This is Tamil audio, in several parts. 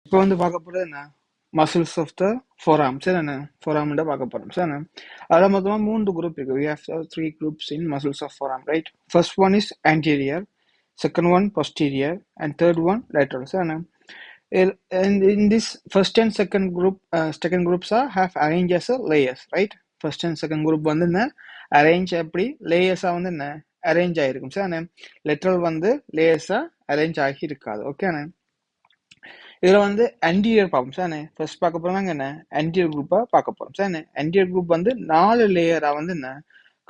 இப்போ வந்து பார்க்க போறது என்ன மசில்ஸ் ஆஃப் த forearm சரி என்ன forearm ட பார்க்க போறோம் சரி என்ன அதில் மொத்தமா 3 குரூப் இருக்கு we have 3 groups in muscles of forearm right first one is anterior second one posterior and third one lateral சரி என்ன and in this first and second groups are have arranged as a layers right first and second group வந்து என்ன arrange எப்படி layers வந்து என்ன arrange ஆயிருக்கும் சரி என்ன lateral வந்து layers arrange ஆகி இருக்காது ஓகே இதுல வந்து anterior பார்ப்போம் சார் ஃபர்ஸ்ட் பார்க்க போறாங்க என்ன anterior குரூப்பை பார்க்க போறோம் சார் anterior குரூப் வந்து 4 லேயரா வந்து என்ன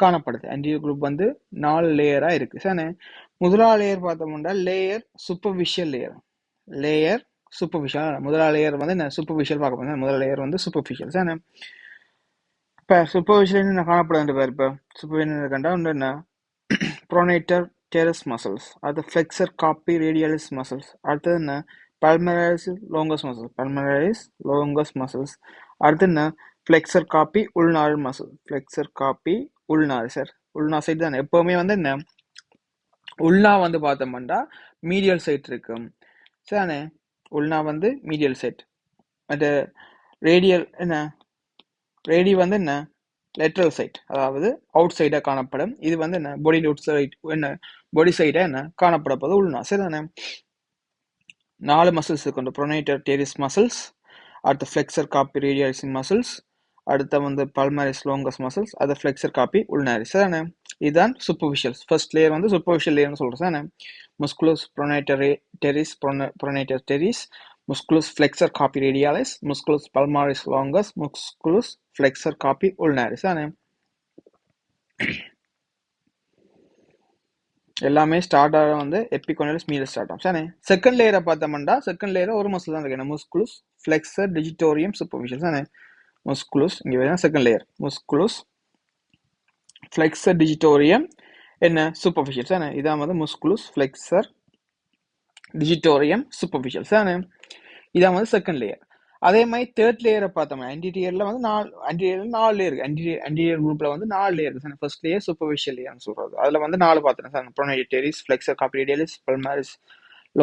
காணப்படுது anterior குரூப் வந்து 4 லேயரா இருக்கு சார் முதலாவது லேயர் பார்த்தோம்னா லேயர் சூப்பர்ஃபிஷியல் முதலாவது லேயர் வந்து என்ன சூப்பர்ஃபிஷியல் பார்க்க போறோம் முதல் லேயர் வந்து சூப்பர்ஃபிஷியல் சார் இப்போ சூப்பர்ஃபிஷியல் என்ன காணப்படுது பேர் இப்போ சூப்பர்ஃபிஷியல் கண்டா ஒன்று என்ன pronator teres muscles அடுத்து flexor carpi radialis muscles அடுத்தது என்ன palmaris longus muscles அடுத்து என்ன flexor carpi ulnar muscle flexor carpi ulnar sir ulna side தானே எப்பவுமே வந்து என்ன உள்னா வந்து பார்த்தோம்னா மீடியல் சைட் இருக்கும் சரிண்ணே உள்னா வந்து மீடியல் சைட் அது ரேடியல் என்ன ரேடி வந்து என்ன லேட்ரல் சைட் அதாவது அவுட் சைடா காணப்படும் இது வந்து என்ன பாடி அவுட் சைட் என்ன பாடி சைடா என்ன காணப்பட போது உள்னா சரிதானே 4 மசில்ஸ் இருக்கு ப்ரோனேட்டர் டெரிஸ் மசில்ஸ் அடுத்து ஃப்ளெக்சர் காப்பி ரேடியலிஸ் மசில்ஸ் அடுத்து வந்து பல்மரிஸ் லோங்கஸ் மசில்ஸ் அது ஃப்ளெக்சர் காப்பி உள்னாரிஸ் சரிதானே இதுதான் சூப்பர்ஃபிஷியல்ஸ் ஃபர்ஸ்ட் லேயர் வந்து சூப்பர்ஃபிஷியல் லேயர்னு சொல்றேன் சரிதானே முஸ்குலஸ் ப்ரோனேட்டர் டெரிஸ் ப்ரோனேட்டர் டெரிஸ் musculus flexor carpi radialis musculus palmaris longus musculus flexor carpi ulnaris ஆனே எல்லாமே ஸ்டார்ட் ஆக வந்து எபிகோனலிஸ் மீடியல் ஸ்டார்ட் ஆகும் சரிண்ணே செகண்ட் லேயரை பார்த்தோம்னா செகண்ட் லேயர் ஒரு மசில் தான் இருக்கு முஸ்குலஸ் ஃப்ளெக்சர் டிஜிட்டோரியம் சூப்பர்ஃபிஷியல் சரிண்ணே முஸ்குலஸ் இங்கே வேணும் செகண்ட் லேயர் முஸ்குலஸ் ஃப்ளெக்சர் டிஜிட்டோரியம் என்ன சூப்பர்ஃபிஷியல் சரிண்ணே இதான் வந்து முஸ்குலஸ் ஃப்ளெக்சர் டிஜிட்டோரியம் சூப்பர்ஃபிஷியல் சரிண்ணே இதான் வந்து செகண்ட் லேயர் அதே மாதிரி தேர்ட் லேயரை பார்த்தோம்னா ஆன்டீரியர்ல வந்து 4 லேயர் இருக்கு ஆன்டீரியர் குரூப்ல வந்து 4 லேயர் இருக்கு ஃபர்ஸ்ட் லேயர் சூப்பர்ஃபிஷியல் லேயர்னு சொல்றது அதுல வந்து 4 பார்த்தேன் சார் ப்ரோனேட்டர் டெரிஸ் ஃப்ளெக்சர் காப்பி ரேடியலிஸ் பல்மாரிஸ்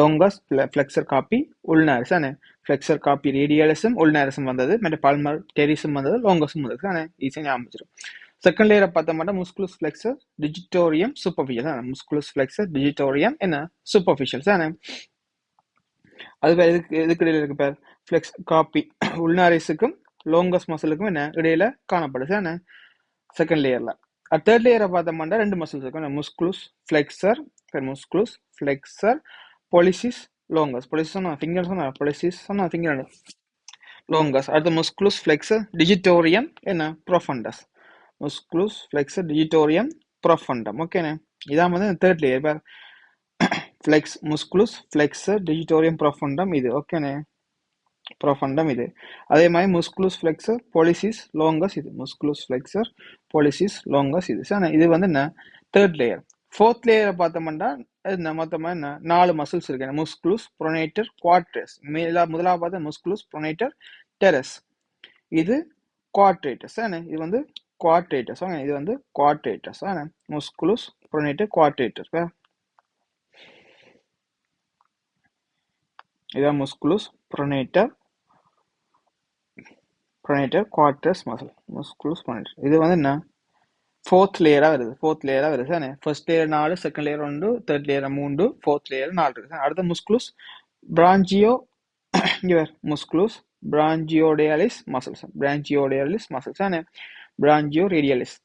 லோங்கஸ் ஃப்ளெக்சர் காப்பி உள்னாரிஸ் தானே ஃப்ளெக்சர் காப்பி ரேடியலிஸும் உள்னாரிஸும் வந்தது மற்ற பல்மர் டெரிஸும் வந்தது லோங்கஸும் வந்தது தானே ஈஸியாக ஞாபகம் செகண்ட் லேயரை பார்த்தோம்னா முஸ்குலஸ் ஃப்ளெக்சர் டிஜிட்டோரியம் சூப்பர்ஃபிஷியல் தானே முஸ்குலஸ் ஃப்ளெக்சர் டிஜிட்டோரியம் என்ன சூப்பர்ஃபிஷியல் தானே அது எதுக்கு இடையில இருக்கு பேர் ஃப்ளெக்ஸ் காப்பி உள்நாரிஸுக்கும் லோங்கஸ் மசிலுக்கும் என்ன இடையில காணப்படுது என்ன செகண்ட் லேயர்ல தேர்ட் லேயரை பார்த்தோம்னா 2 மசில்ஸ் இருக்கும் முஸ்குலஸ் ஃப்ளெக்சர் பொலிசிஸ் லோங்கஸ் பொலிசிஸ் ஃபிங்கர் ஃபிங்கர் லோங்கஸ் அடுத்து முஸ்குலஸ் ஃப்ளெக்சர் டிஜிட்டோரியம் என்ன ப்ரோஃபண்டஸ் முஸ்குலஸ் ஃப்ளெக்சர் டிஜிட்டோரியம் ப்ரோஃபண்டம் ஓகேண்ணே இதான் வந்து தேர்ட் லேயர் பேர் ஃப்ளெக்ஸ் முஸ்குலஸ் ஃப்ளெக்சர் டிஜிட்டோரியம் ப்ரோஃபண்டம் இது ஓகேண்ணே ப்ரோஃபண்டம் இது அதே மாதிரி முஸ்குலஸ் ஃப்ளெக்சர் பொலிசிஸ் லோங்கஸ் இது முஸ்குலஸ் ஃப்ளெக்சர் பொலிசிஸ் லோங்கஸ் இது சார் இது வந்து என்ன தேர்ட் லேயர் ஃபோர்த் லேயரை பார்த்தோம்னா என்ன மொத்தமாக என்ன 4 மசில்ஸ் இருக்கு முஸ்குலஸ் ப்ரோனேட்டர் குவாட்ரஸ் முதலாவது பார்த்தா முஸ்குலஸ் ப்ரோனேட்டர் டெரஸ் இது குவாட்ரேட்டஸ் தானே இது வந்து குவாட்ரேட்டஸ் இது வந்து குவாட்ரேட்டஸ் தானே முஸ்குலஸ் ப்ரோனேட்டர் குவாட்ரேட்டஸ் இதான் முஸ்குலஸ் ப்ரோனேட்டர் குவாட்ரஸ் மசில் முஸ்குலஸ் ப்ரோனேட்டர் இது வந்து என்ன ஃபோர்த் லேயரா வருது தானே first layer 4 second layer 1 third layer 3 fourth layer 4 இருக்கு அடுத்த முஸ்குலஸ் பிராஞ்சியோ முஸ்குலஸ் பிராஞ்சியோடேலிஸ் மசில்ஸ் தானே பிராஞ்சியோ ரேடியலிஸ்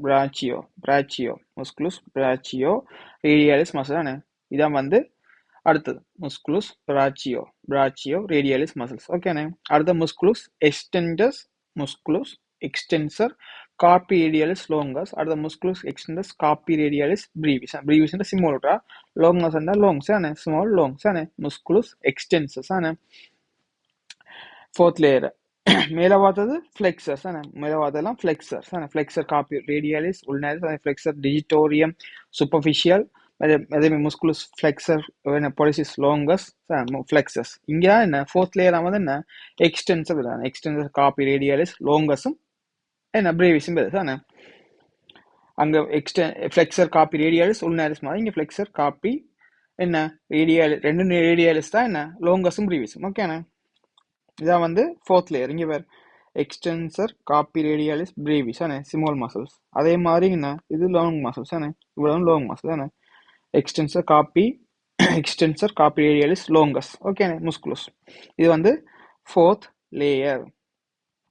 பிராச்சியோ முஸ்குலஸ் பிராச்சியோ ரேடியலிஸ் மசில் தானே இதான் வந்து அடுத்தது முஸ்குலஸ் பிராச்சியோ ரேடியலிஸ் மசில்ஸ் ஓகேண்ணே அடுத்த முஸ்குலஸ் எக்ஸ்டென்சர் காப்பி ரேடியலிஸ் லோங்கஸ் அடுத்த முஸ்குலஸ் எக்ஸ்டென்டஸ் காப்பி ரேடியலிஸ் பிரீவிஸ் சிமோல்ரா லோங்கஸ் லோங்ஸ் ஆனே ஸ்மால் லோங்ஸ் ஆனே முஸ்குலஸ் எக்ஸ்டென்சஸ் ஆனே ஃபோர்த் லேயர் மேலே பார்த்தது ஃப்ளெக்சர்ஸ் ஆனே மேலே பார்த்ததெல்லாம் ஃப்ளெக்சர்ஸ் ஆனே ஃப்ளெக்சர் காப்பி ரேடியலிஸ் உள்நாரிஸ் ஃப்ளெக்சர் டிஜிட்டோரியம் சூப்பர்ஃபிஷியல் அதே முஸ்குலஸ் ஃப்ளெக்சர் பொலிசிஸ் லோங்கஸ் ஃப்ளெக்சஸ் இங்கே என்ன ஃபோர்த் லேயர் வந்து என்ன எக்ஸ்டென்சர் காப்பி ரேடியலிஸ் லோங்கஸும் என்ன பிரேவிஸும் தானே அங்கே ஃப்ளெக்சர் காப்பி ரேடியலிஸ் உள்நாரிஸ் மாதிரி இங்கே ஃப்ளெக்சர் காப்பி என்ன ரேடியல் ரெண்டு ரேடியலிஸ் தான் என்ன லோங்கஸும் ப்ரீவியஸும். ஓகேண்ணா, இதான் வந்து ஃபோர்த் லேயர். இங்கே வேறு எக்ஸ்டென்சர் காப்பி ரேடியாலிஸ் பிரேவிஸ் ஆனே ஸ்மால் மசில்ஸ். அதே மாதிரி என்ன இது லாங் மசில்ஸ் ஆனே, இவ்வளவு லாங் மசில் ஆனே. Extensor carpi radialis longus. ஓகேண்ணே முஸ்குலஸ். இது வந்து ஃபோர்த் லேயர்.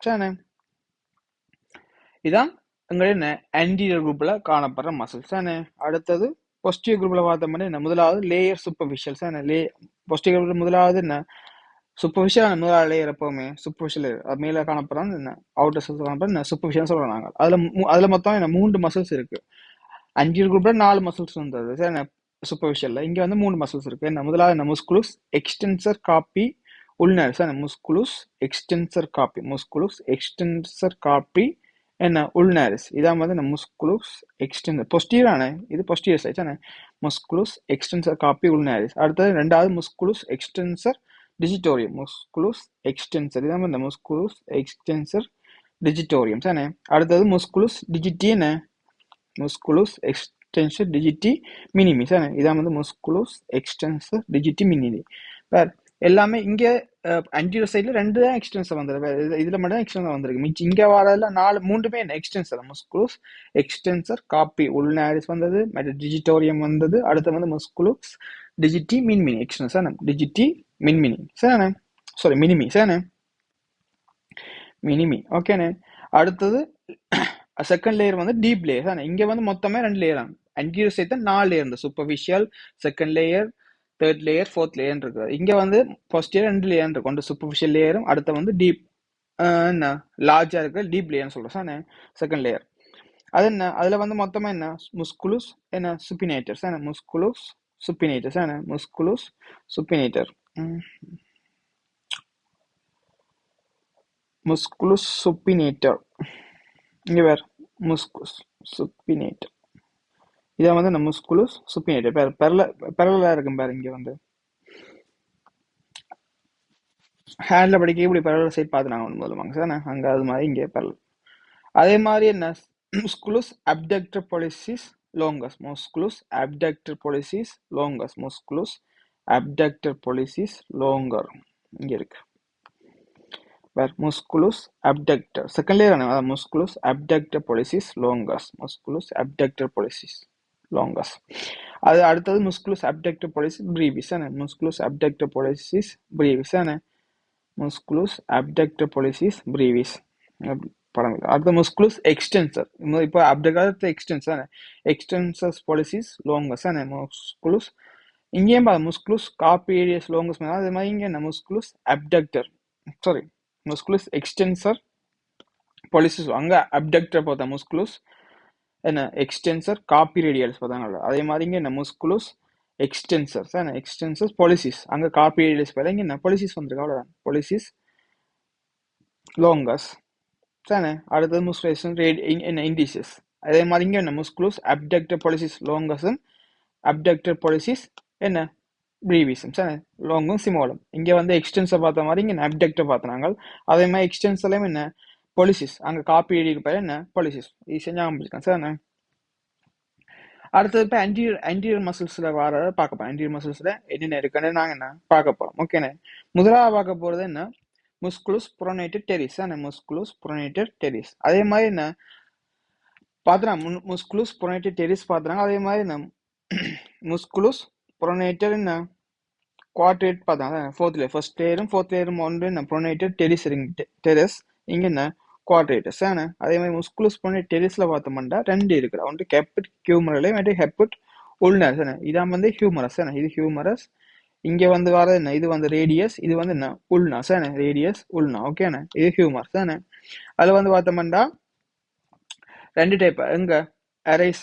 சரிண்ணே, இதான் எங்களுடைய என்ன ஆன்டீரியர் குரூப்ல காணப்படுற மசில்ஸ் ஆனே. அடுத்தது பொஸ்டியர் குரூப்ல பார்த்தோம்னா என்ன முதலாவது லேயர் சூப்பர்ஃபிஷியல்ஸ் ஆனே. பொஸ்டியர் குரூப்ல முதலாவது என்ன சூப்பர்ஃபிஷியல் முதலாவது லேயர் எப்பவுமே சூப்பர்ஃபிஷியல் லேயர். அது மேல காணப்படுறாங்க என்ன அவுட்டர் செல்ஸ் காணப்படுற என்ன சூப்பர்ஃபிஷியல் சொல்றோம் நாங்கள். அதுல மொத்தம் என்ன 3 மசில்ஸ் இருக்கு. ஆன்டீரியர் குரூப்ல 4 மசில்ஸ் வந்தது சரி என்ன சூப்பர்ஃபிஷியல்ல. இங்க வந்து 3 மசில்ஸ் இருக்கு. என்ன முதலாவது என்ன முஸ்குலஸ் எக்ஸ்டென்சர் காப்பி உள்நர்ஸ் என்ன முஸ்குலஸ் எக்ஸ்டென்சர் காப்பி என்ன உள்நர்ஸ். இதான் வந்து என்ன முஸ்குலஸ் எக்ஸ்டென்சர் பொஸ்டீரியர் ஆனே. இது பொஸ்டீரியர் சைட் ஆனே முஸ்குலஸ் எக்ஸ்டென்சர் காப்பி உள்நர்ஸ். அடுத்தது ரெண்டாவது முஸ்குலஸ் எக்ஸ்டென்சர் டிஜிட்டோரியம். முஸ்குலஸ் எக்ஸ்டென்சர் இதான் இந்த முஸ்குலஸ் எக்ஸ்டென்சர் டிஜிட்டோரியம் தானே. அடுத்தது முஸ்குலஸ் டிஜிட்டி என்ன முஸ்குலஸ் எக்ஸ்டென்சர் டிஜிட்டி மினிமி தானே. இதான் வந்து முஸ்குலஸ் எக்ஸ்டென்சர் டிஜிட்டி மினிமி. வேற எல்லாமே இங்க ஆன்டீரியர் சைட்ல 2 தான் எக்ஸ்டென்சர் வந்திருக்கு. இதுல மட்டும் தான் எக்ஸ்டென்சர் வந்திருக்கு. மிச்சம் இங்க வரதுல 3மே என்ன எக்ஸ்டென்சர். முஸ்குலஸ் எக்ஸ்டென்சர் காப்பி உள்நாரிஸ் வந்தது, டிஜிட்டோரியம் வந்தது. அடுத்து வந்து முஸ்குலஸ் டிஜிட்டி மின்மினி எக்ஸ்டென்சர் டிஜிட்டி மின்மினி சரிண்ணே. சாரி மினிமி சரிண்ணே மினிமி. ஓகேண்ணே. அடுத்தது செகண்ட் லேயர் வந்து டீப் லேயர் தானே. இங்க வந்து மொத்தமே 2 லேயர் ஆகும். ஆன்டீரியர் சைட் 4 லேயர் இருந்து superficial second layer third layer fourth layer இருக்கு. இங்க வந்து ஃபர்ஸ்ட் இயர் 2 லேயர் இருக்கும். ஒன்று சூப்பர்ஃபிஷியல் லேயரும் அடுத்த வந்து டீப் என்ன லார்ஜா இருக்கிற டீப் லேயர்னு சொல்றேன் செகண்ட் லேயர். அது என்ன அதுல வந்து மொத்தமா என்ன முஸ்குலஸ் என்ன சுப்பினேட்டர்ஸ் என்ன முஸ்குலஸ் சுப்பினேட்டர்ஸ் என்ன முஸ்குலஸ் சுப்பினேட்டர் முஸ்குலஸ் சுப்பினேட்டர். இங்க வேற முஸ்குலஸ் சுப்பினேட்டர். இதை வந்து நம்ம முஸ்குலஸ் சுப்பினேட்டர் பெரலா இருக்கும் பாரு. இங்க வந்து ஹேண்ட்ல படிக்க இப்படி பெரலல் சைட் பார்த்து நாங்கள் முதலுமாங்க சார் அங்க அது மாதிரி இங்கே பெரலல். அதே மாதிரி என்ன முஸ்குலஸ் அப்டக்டர் பொலிசிஸ் லோங்கஸ். முஸ்குலஸ் அப்டக்டர் பொலிசிஸ் லோங்கஸ். முஸ்குலஸ் அப்டக்டர் பொலிசிஸ் லோங்கர் இங்க இருக்கு. musculus abductor second layer ആണ് musculus abductor pollicis longus. musculus abductor pollicis longus. அது அடுத்தது musculus abductor pollicis brevis ആണ്. musculus abductor pollicis brevis ആണ്. musculus abductor pollicis brevis அடுத்த musculus extensor. இப்போ abductor extensor ആണ്. extensor pollicis longus ആണ്. musculus இங்கேயும் musculus carpidius longus அதே மாதிரி இங்க musculus abductor sorry musculus extensor pollicis அங்க abductor பார்த்தா musculus என்ன extensor carpi radialis பார்த்தாங்க. அதே மாதிரி இங்க என்ன musculus extensor என்ன extensor pollicis அங்க carpi radialis பார்த்தா இங்க என்ன pollicis வந்திருக்கு அவ்வளவுதான். pollicis longus தானே. அடுத்தது musculus என்ன indicis. அதே மாதிரி இங்க என்ன musculus abductor pollicis longus abductor pollicis என்ன பிரீவிஸும் சரி லாங்கும் சிமோலும். இங்க வந்து எக்ஸ்டென்சர் பார்த்த மாதிரி இங்க அப்டக்டர் பார்த்தாங்க. அதே மாதிரி எக்ஸ்டென்சர்லயும் என்ன பொலிசிஸ் அங்க காப்பி எழுதியிருப்பாரு என்ன பொலிசிஸ் ஈஸியா ஞாபகம் வச்சுக்கேன் சார். அடுத்தது இப்போ ஆன்டீரியர் மசில்ஸ்ல வர பார்க்க போறோம். ஆன்டீரியர் மசில்ஸ்ல என்னென்ன இருக்குன்னு நாங்க என்ன பார்க்க போறோம். ஓகேண்ணே. முதலாவது பார்க்க போறது என்ன musculus pronator teres என்ன musculus pronator teres. அதே மாதிரி என்ன பாத்துறாங்க musculus pronator teres பாத்துறாங்க. அதே மாதிரி என்ன musculus pronator என்ன குவாட்ரேட் பார்த்தாங்க. ஃபோர்த் லேயர் ஃபர்ஸ்ட் லேயரும் ஃபோர்த் லேயரும் ஒன்று என்ன ப்ரோனேட்டர் டெரிஸ் இங்க என்ன குவாட்ரேட்டஸ் ஆன. அதே மாதிரி முஸ்குலஸ் ப்ரோனேட் டெரிஸ்ல பார்த்தோம்னா 2 இருக்கிற ஒன்று கெப்பிட் ஹியூமரலே மற்றும் ஹெப்பிட் உள்னர்ஸ் என்ன. இதான் வந்து ஹியூமரஸ் என்ன. இது ஹியூமரஸ். இங்க வந்து வர என்ன இது வந்து ரேடியஸ். இது வந்து என்ன உள்னாஸ் என்ன ரேடியஸ் உள்னா. ஓகே என்ன இது ஹியூமரஸ் தானே. அதுல வந்து பார்த்தோம்னா 2 டைப் எங்க அரைஸ்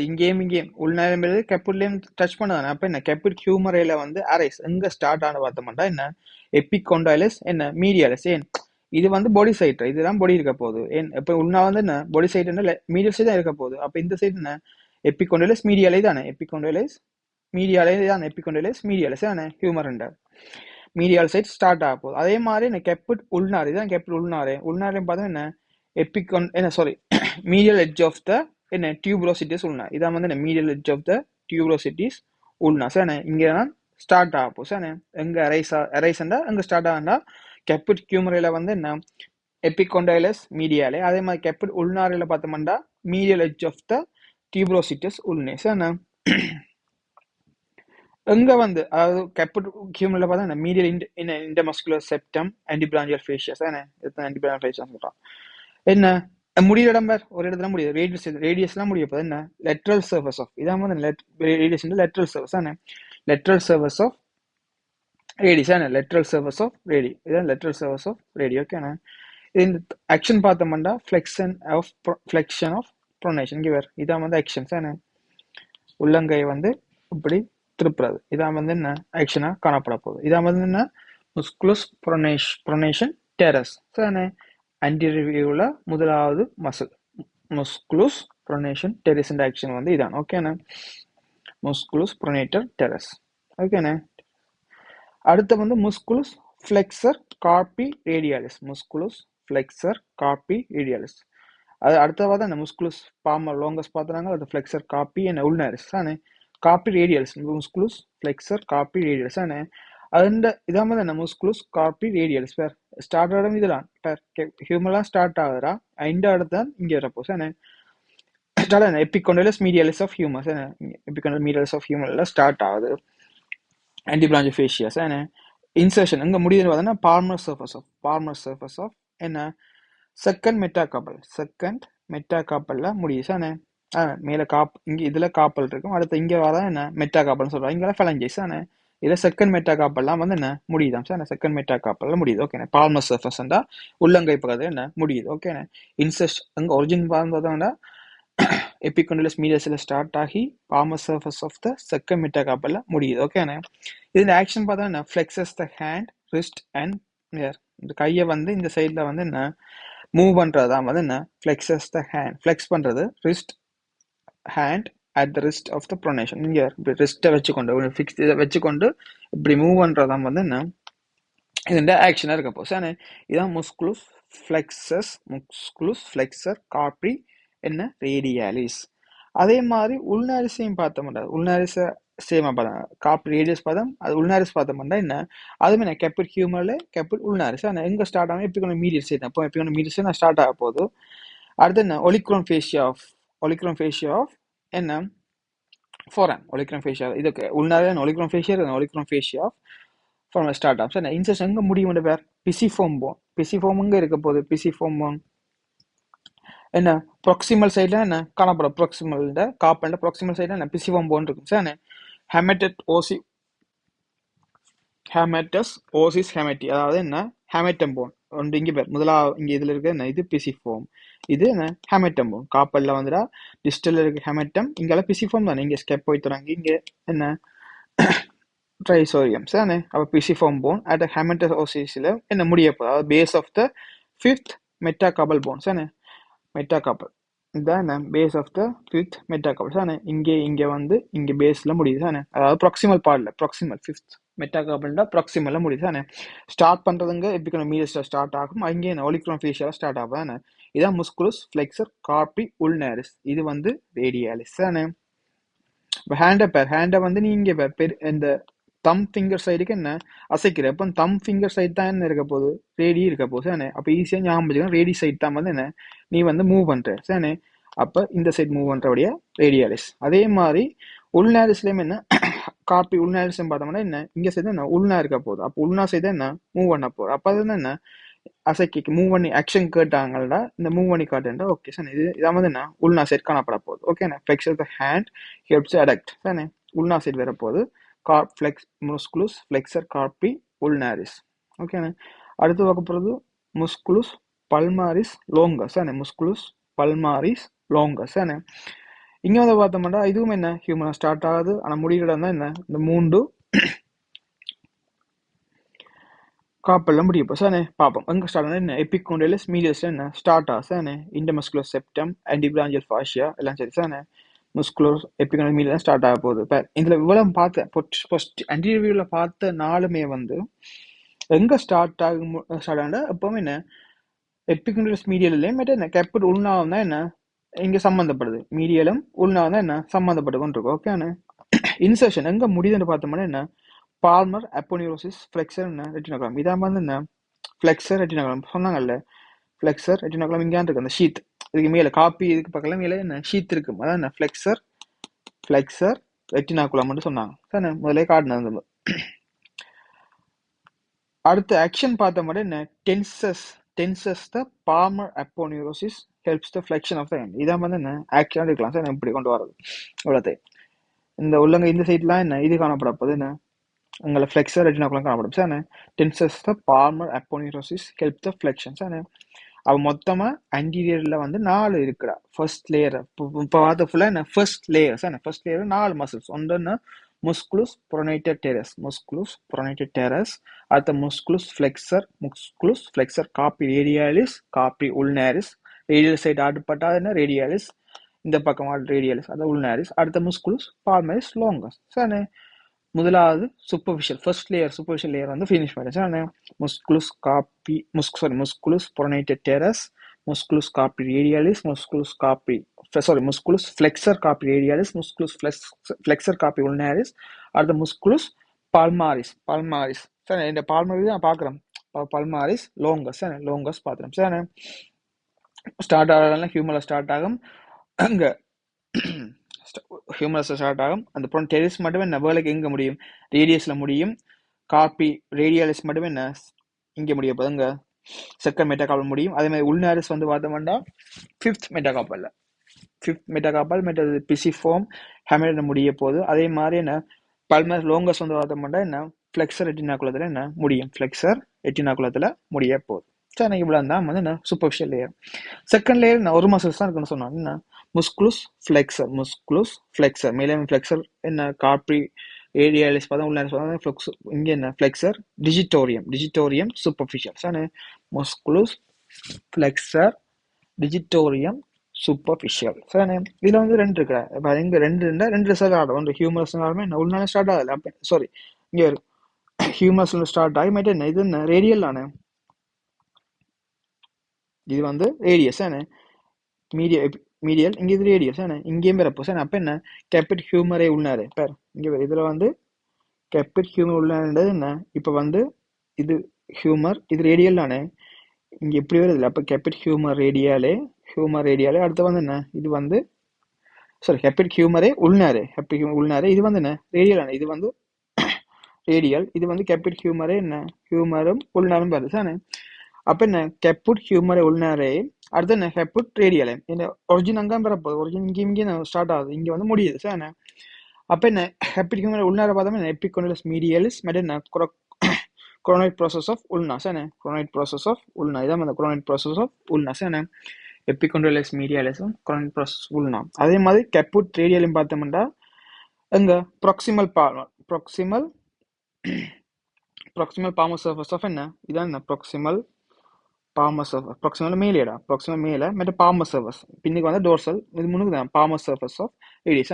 இங்கேயும் உள்நேரம் கெப்பிட்லயும் டச் பண்ணதானே. அப்ப என்ன கெப்பிட் ஹியூமரேல வந்து அரைஸ் எங்க ஸ்டார்ட் ஆன பார்த்தோம்னா என்ன எபிகொண்டாயிலஸ் என்ன மீடியாலஸ். ஏன் இது வந்து பாடி சைட் இதுதான் பாடி இருக்க போகுது. ஏன் இப்ப உள்னா வந்து என்ன பாடி சைட் என்ன மீடியல் சைட் தான் இருக்க போகுது. அப்ப இந்த சைட் என்ன எபிகொண்டாயிலஸ் மீடியாலே தானே. எபிகொண்டாயிலஸ் மீடியாலே தான் எபிகொண்டாயிலஸ் மீடியாலஸ் தானே ஹியூமர் மீடியால் சைட் ஸ்டார்ட் ஆக போகுது. அதே மாதிரி என்ன கெப்பிட் உள்நார் இதான் கெப்பிட் உள்நாரையும் பார்த்தா என்ன எபிகொன் என்ன sorry medial edge of the என்ன டியூப்ரோசிட்டிஸ் உள்னா. இதான் வந்து medial edge of the tuberositas ulna sir இங்கே தான் ஸ்டார்ட் ஆகும் சார் எங்க அரைசண்டா எங்க ஸ்டார்ட் ஆகுண்டா கேபிட் ஹியூமரில் வந்து என்ன எபிகொண்டைலஸ் மீடியாலே அதே மாதிரி கேபிட் உள்நாரில் பார்த்தோம்னா medial edge of the tuberositas ulnae sir எங்க வந்து அதாவது கேபிட் ஹியூமரில் பார்த்தா மீடியல் இன்டர்மஸ்குலர் செப்டம் ஆன்டிபிராஞ்சியல் ஃபேஷியஸ் ஆன்டிபிராஞ்சியல் ஃபேஷியஸ் சொல்றான் என்ன முடிய இடம் பேர் ஒரு இடத்துல முடியுது ரேடியஸ்லாம் முடிய போது என்ன லெட்ரல் சர்ஃபஸ் ஆஃப் இதான் வந்து ரேடியஸ் லெட்ரல் சர்ஃபஸ் தானே லெட்ரல் சர்ஃபஸ் ஆஃப் ரேடியஸ் தானே லெட்ரல் சர்ஃபஸ் ஆஃப் ரேடி இதான் லெட்ரல் சர்ஃபஸ் ஆஃப் ரேடி ஓகேண்ணே இந்த ஆக்ஷன் பார்த்தோம்னா ஃபிளெக்ஷன் ஆஃப் ப்ரொனேஷன் இங்கே வேறு இதான் வந்து ஆக்ஷன்ஸ் தானே உள்ளங்கை வந்து இப்படி திருப்புறது இதான் வந்து என்ன ஆக்ஷனாக காணப்பட போகுது இதான் வந்து என்ன முஸ்குலஸ் ப்ரொனேஷன் டெரஸ் தானே anterior viewல முதலாவது muscle musculus pronator teres action வந்து இதான் ஓகேண்ணே musculus pronator teres ஓகேண்ணே அடுத்து வந்து musculus flexor carpi radialis musculus flexor carpi radialis அது அடுத்தவா தான் musculus palmar longus பார்த்துறாங்க அது flexor carpi and ulnaris தானே carpi radialis musculus flexor carpi radialis தானே അതിന്റെ ഇതാകുമ്പോൾ തന്നെ മുസ്കുലസ് കാർപ്പി റേഡിയലിസ് പേർ സ്റ്റാർട്ട് ആകും ഇതിലാണ് പേർ ഹ്യൂമറെല്ലാം സ്റ്റാർട്ട് ആകുക അതിന്റെ അടുത്താണ് ഇങ്ങനെ വരപ്പോ സാധനം start epicondylus medialis of humeri epicondyle medialis of humeri എല്ലാം സ്റ്റാർட் ஆகுது ஆன்டிபிராஞ்சியல் ஃபேஷியஸ் இன்சர்ஷன் இங்கே முடியுதுன்னு பார்த்தோன்னா பார்மர் சர்ஃபஸ் ஆஃப் என்ன செகண்ட் மெட்டாகாப்பல்ல முடியுது சானே மேலே இங்கே இதில் காப்பல் இருக்கும் அடுத்து இங்கே வரதான் என்ன மெட்டாகாப்பல்னு சொல்கிறாங்க இங்கெல்லாம் ஃபெலஞ்சைஸ் தானே இதில் செகண்ட் மெட்டாகாப்பல்லாம் வந்து என்ன முடியுதாம் சார் செகண்ட் மெட்டாகாப்பல்ல முடியுது ஓகேண்ணே பால்மர் சர்ஃபஸ்ண்டா உள்ளங்கை பக்கத்தில் என்ன முடியுது ஓகேண்ணே இன்சர்ஷ் அங்கே ஒரிஜின் பார்த்தோம்னா எபிகொண்டலஸ் மீடியஸில் ஸ்டார்ட் ஆகி palmar surface of the second மெட்டாகாப்பல்ல முடியுது ஓகேண்ணே இதில் ஆக்ஷன் பார்த்தா என்ன flexes the hand wrist and இந்த கையை வந்து இந்த சைடில் வந்து என்ன மூவ் பண்ணுறதான் வந்து என்ன ஃப்ளெக்ஸஸ் த ஹேண்ட் ஃப்ளெக்ஸ் பண்ணுறது wrist hand at the wrist of the pronation இங்கே இப்படி ரிஸ்ட்டை வச்சுக்கொண்டு ஃபிக்ஸ் இதை வச்சுக்கொண்டு இப்படி மூவ் பண்ணுறதான் வந்து என்ன இதுண்ட ஆக்ஷனாக இருக்கப்போ சார் இதான் முஸ்குலஸ் ஃப்ளெக்ஸர் கார்பி என்ன ரேடியாலிஸ் அதே மாதிரி உள்நாரிசையும் பார்த்தோம்னா உள்நாரிசை சேமாக பார்த்தோம் கார்பி ரேடியஸ் பார்த்தோம் அது உள்நாரிஸ் பார்த்தோம்னா என்ன அதுவுமே என்ன கேபிட் ஹியூமரில் கேபிட் உள்நாரிஸ் ஆனால் எங்கே ஸ்டார்ட் ஆகும் எப்பிக்கொண்டு மீடியல் சைட் அப்போ எப்பிக்கொண்டு மீடியல் சைட் ஸ்டார்ட் ஆக போகுது அடுத்து என்ன ஒலிக்ரோன் ஃபேஷியா ஆஃப் என்ன ஃபோரன் ஒலிக்ரோன் ஃபேஷியா இதுக்கு உள்நாரி ஒலிக்ரோன் ஃபேஷியா ஆஃப் ஃபார்ம் ஸ்டார்ட் ஆகும் சார் இன்சர்ஷன் எங்கே முடியும் பேர் பிசிஃபோம் எங்கே இருக்க போகுது பிசிஃபோம் போன் என்ன ப்ராக்சிமல் சைடில் என்ன காணப்படும் ப்ராக்சிமல்ட காப்பல்ட ப்ராக்சிமல் சைடில் என்ன பிசிஃபோம் போன் இருக்கும் சார் ஹேமட்டஸ் ஓசிஸ் ஹேமட்டி அதாவது என்ன ஹேமட்டம் போன் ஒன்று இங்கே பேர் இங்கே இதில் இருக்க என்ன இது பிசிஃபோம் இது என்ன ஹேமட்டம் போன் காப்பல்ல வந்துடா டிஸ்டலில் இருக்க ஹேமட்டம் இங்கெல்லாம் பிசிஃபோம் தானே இங்கே ஸ்கெப் போய் தராங்க இங்கே என்ன ட்ரைசோரியம் சார் அப்போ பிசிஃபோம் போன் அட் ஹேமட்டஸ் ஓசிஸில் என்ன முடிய போகுது அதாவது base of the fifth metacarpal bone sir metacarpal இதுதான் என்ன base of the fifth metacarpal sir இங்கே வந்து இங்கே பேஸில் முடியுது சார் அதாவது ப்ராக்சிமல் பார்ட்டில் ப்ராக்சிமல் ஃபிஃப்த் மெட்டாகாபல்டா ப்ராக்சிமல்ல முடியுது தானே ஸ்டார்ட் பண்ணுறதுங்க எப்பிக்கொண்டு மீடியஸில் ஸ்டார்ட் ஆகும் அங்கே என்ன ஒலிக்ரோன் ஃபேஷியலாக ஸ்டார்ட் ஆகும் தானே இதான் முஸ்குலஸ் ஃப்ளெக்ஸர் கார்பி உள்நாரிஸ் இது வந்து ரேடியாலிஸ் தானே இப்போ ஹேண்டை வந்து நீங்கள் இந்த தம் ஃபிங்கர் சைடுக்கு என்ன அசைக்கிற அப்போ தம் ஃபிங்கர் சைடு தான் என்ன இருக்க போகுது ரேடி இருக்க போகுது சார் அப்போ ஈஸியாக ஞாபகம் வச்சுக்கணும் ரேடி சைடு தான் வந்து என்ன நீ வந்து மூவ் பண்ணுற சார் அப்போ இந்த சைடு மூவ் பண்ணுறபடியா ரேடியாலிஸ் அதே மாதிரி உள்நாரிஸ்லேயும் என்ன காப்பி உள்நாரிஸ் பார்த்தோம்னா என்ன இங்கே சைடு என்ன உள்னா இருக்க போகுது அப்போ உள்னா சைடு என்ன மூவ் பண்ண போகுது அப்போ அது என்ன அசைக்கு மூவ் பண்ணி ஆக்ஷன் கேட்டாங்கள்டா இந்த மூவ் பண்ணி காட்டுண்டா ஓகே சார் இதான் வந்து என்ன உள்னா சைடு காணப்பட போகுது ஓகேண்ணே flexor the hand helps adduct sir ulna side வரப்போகுது முஸ்குலஸ் ஃப்ளெக்ஸர் கார்பி உள்நாரிஸ் ஓகேண்ணே அடுத்து பார்க்க போகிறது முஸ்குலஸ் பல்மாரிஸ் லோங்கஸ் முஸ்குலஸ் பல்மாரிஸ் லோங்கஸ் இங்கே வந்து பார்த்தோம்னா இதுவும் என்ன ஹியூமனாக ஸ்டார்ட் ஆகுது ஆனால் முடிகிற தான் என்ன இந்த மூன்று காப்பெல்லாம் முடியப்போ சார் பார்ப்போம் எங்கே ஸ்டார்ட் ஆகுது என்ன எபிகொண்டலஸ் மீடியஸில் என்ன ஸ்டார்ட் ஆகும் சார் இன்டர்மஸ்குலர் செப்டம் ஆன்டிபிராஞ்சியல் ஃபாஷியா எல்லாம் சரி சார் முஸ்குலர் எபிகொண்டல் மீடியம் ஸ்டார்ட் ஆக போகுது இப்போ இதில் இவ்வளோ ஃபர்ஸ்ட் ஆன்டிரிவியூவில் பார்த்த நாளுமே வந்து எங்கே ஸ்டார்ட் ஆகுண்டா எப்போவுமே என்ன எபிகொண்டலஸ் மீடியல்லையும் என்ன கேபிட் உள்னாவும் தான் என்ன இங்கே சம்மந்தப்படுது மீடியலும் உள்னாவும் தான் என்ன சம்மந்தப்பட்டு கொண்டிருக்கும் ஓகேண்ணே இன்சர்ஷன் எங்க முடியுதுன்னு பார்த்தோம்னா என்ன பால்மர் அப்போனியூரோசிஸ் ஃப்ளெக்சர் என்ன ரெட்டினோகிராம் இதான் வந்து என்ன ஃப்ளெக்சர் ரெட்டினோகிராம் சொன்னாங்கல்ல ஃப்ளெக்சர் ரெட்டினோகிராம் இங்கே இருக்கு அந்த ஷீத் இதுக்கு மேலே காப்பி இதுக்கு பக்கத்தில் மேலே என்ன ஷீத் இருக்கு அதான் என்ன ஃப்ளெக்சர் ரெட்டினாகுலம்னு சொன்னாங்க சார் முதலே காட்டினது அடுத்த ஆக்ஷன் பார்த்த மாதிரி என்ன tenses the palmar aponeurosis helps the flexion of the hand இதான் வந்து என்ன ஆக்ஷன் இருக்கலாம் சார் இப்படி கொண்டு வரது அவ்வளோதே இந்த உள்ளங்க இந்த சைட்லாம் என்ன இது காணப்படப்போது என்ன உங்களை ஃப்ளெக்சர் ரெட்டினாகுலம் காணப்படும் sir tenses the palmar aponeurosis help the flexion sir அவ மொத்தமா அண்டீரியர்ல வந்து 4 இருக்குடா ஃபர்ஸ்ட் லேயர் இப்போ பார்த்த ஃபுல்லா என்ன first layer sir first layer 4 muscles ஒன்று musculus pronator teres அடுத்த musculus flexor carpi radialis carpi ulnaris radial side ஆடுபட்டா என்ன radialis இந்த பக்கம் radialis அது ulnaris அடுத்த musculus palmaris longus சார் முதலாவது ஃபர்ஸ்ட் சூப்பர்ஃபிஷியல் லேயர் வந்து ஃபினிஷ் பண்ணிட்டேன் musculus pronator teres musculus carpi radialis musculus flexor carpi radialis musculus flexor carpi ulnaris அடுத்த musculus palmaris சார் இந்த palmaris தான் பார்க்குறோம் palmaris longus பார்த்துறோம் சார் ஸ்டார்ட் ஆகலாம் ஹியூமரில் ஸ்டார்ட் ஆகும் அங்கே ஹியூமரஸ் ஸ்டார்ட் ஆகும் அந்த அப்புறம் டெரிஸ் மட்டுமே என்ன வேலைக்கு எங்கே முடியும் ரேடியஸில் முடியும் காப்பி ரேடியாலிஸ் மட்டுமே என்ன இங்கே முடிய போதுங்க செகண்ட் மெட்டாகாப்பல் முடியும் அதே மாதிரி உள்நாரிஸ் வந்து பார்த்தோம்னா ஃபிஃப்த் மெட்டாகாப்பல் மெட்டது பிசிஃபார்ம் ஹேமரேட் முடிய போகுது அதே மாதிரி என்ன பல்மர் லோங்கஸ் வந்து பார்த்தோம்னா என்ன ஃப்ளெக்சர் ரெட்டினாகுலத்தில் என்ன முடியும் ஃப்ளெக்சர் ரெட்டினாகுலத்தில் முடிய போகுது சார் இவ்வளோ தான் வந்து என்ன சூப்பர்ஃபிஷியல் லேயர் செகண்ட் லேயர் ஒரு மசில்ஸ் தான் இருக்குன்னு சொன்னாங்க என்ன musculus flexor மேலே ஃப்ளெக்சர் என்ன கார்பி ரேடியாலிஸ் பார்த்தா உள்ள இங்கே என்ன flexor digitorum superficial sir musculus flexor digitorum superficial sir இதில் வந்து 2 இருக்கிற இப்போ இங்கே 2 இருந்தால் 2 ரிசல்ட் ஆகும் ஒன்று ஹியூமரஸ் என்ன உள்நாளே ஸ்டார்ட் ஆகல சாரி இங்கே ஹியூமரஸ் ஸ்டார்ட் ஆகி மேட்டு என்ன இது என்ன ரேடியல் ஆனே இது வந்து ரேடியஸ் மீடியல் இங்கே இது ரேடியஸ் இங்கேயும் பிறப்போ சார் அப்போ என்ன கேபிட் ஹியூமரே உள்ளாரு பேர் இங்கே இதில் வந்து கேபிட் ஹியூமர் உள்ளாருன்றது என்ன இப்போ வந்து இது ஹியூமர் இது ரேடியல் தானே இங்கே எப்படி வருது இல்லை அப்போ கேபிட் ஹியூமர் ரேடியாலே அடுத்து வந்து என்ன இது வந்து சாரி கேபிட் ஹியூமரே உள்நாரு இது வந்து என்ன ரேடியல் ஆனே இது வந்து ரேடியல் இது வந்து கேபிட் ஹியூமரே என்ன ஹியூமரும் உள்நாரும் வருது சார் அப்போ என்ன கேப்புட் ஹியூமரே உள்நாரே அடுத்து என்ன ஹெப்புட் ரேடியலே இந்த ஒரிஜின் அங்கே பெறப்போகுது ஒரிஜின் இங்கே ஸ்டார்ட் ஆகுது இங்கே வந்து முடியுது சார் என்ன அப்போ என்ன ஹெப்பிட் ஹியூமரே உள்நாரை பார்த்தோம்னா எபிகோண்டலஸ் மீடியலிஸ் மெட் என்ன coronoid process of ulna sir coronoid process of ulna இதான் அந்த coronoid process of ulna sir epicondylus மீடியலிஸும் குரோனைட் ப்ராசஸ் உள்னா அதே மாதிரி கேப்புட் ரேடியலையும் பார்த்தோம்னா எங்க ப்ராக்சிமல் பாமர் சர்ஃபேஸ் ஆஃப் என்ன இதான் என்ன ப்ராக்சிமல் மேலே மற்ற பாமர் சர்ஃபேஸ் பின்னுக்கு வந்து டோர்சல் இது முன்னுக்கு தான் பாமர் சர்ஃபேஸ் ஆஃப் ரேடியஸ்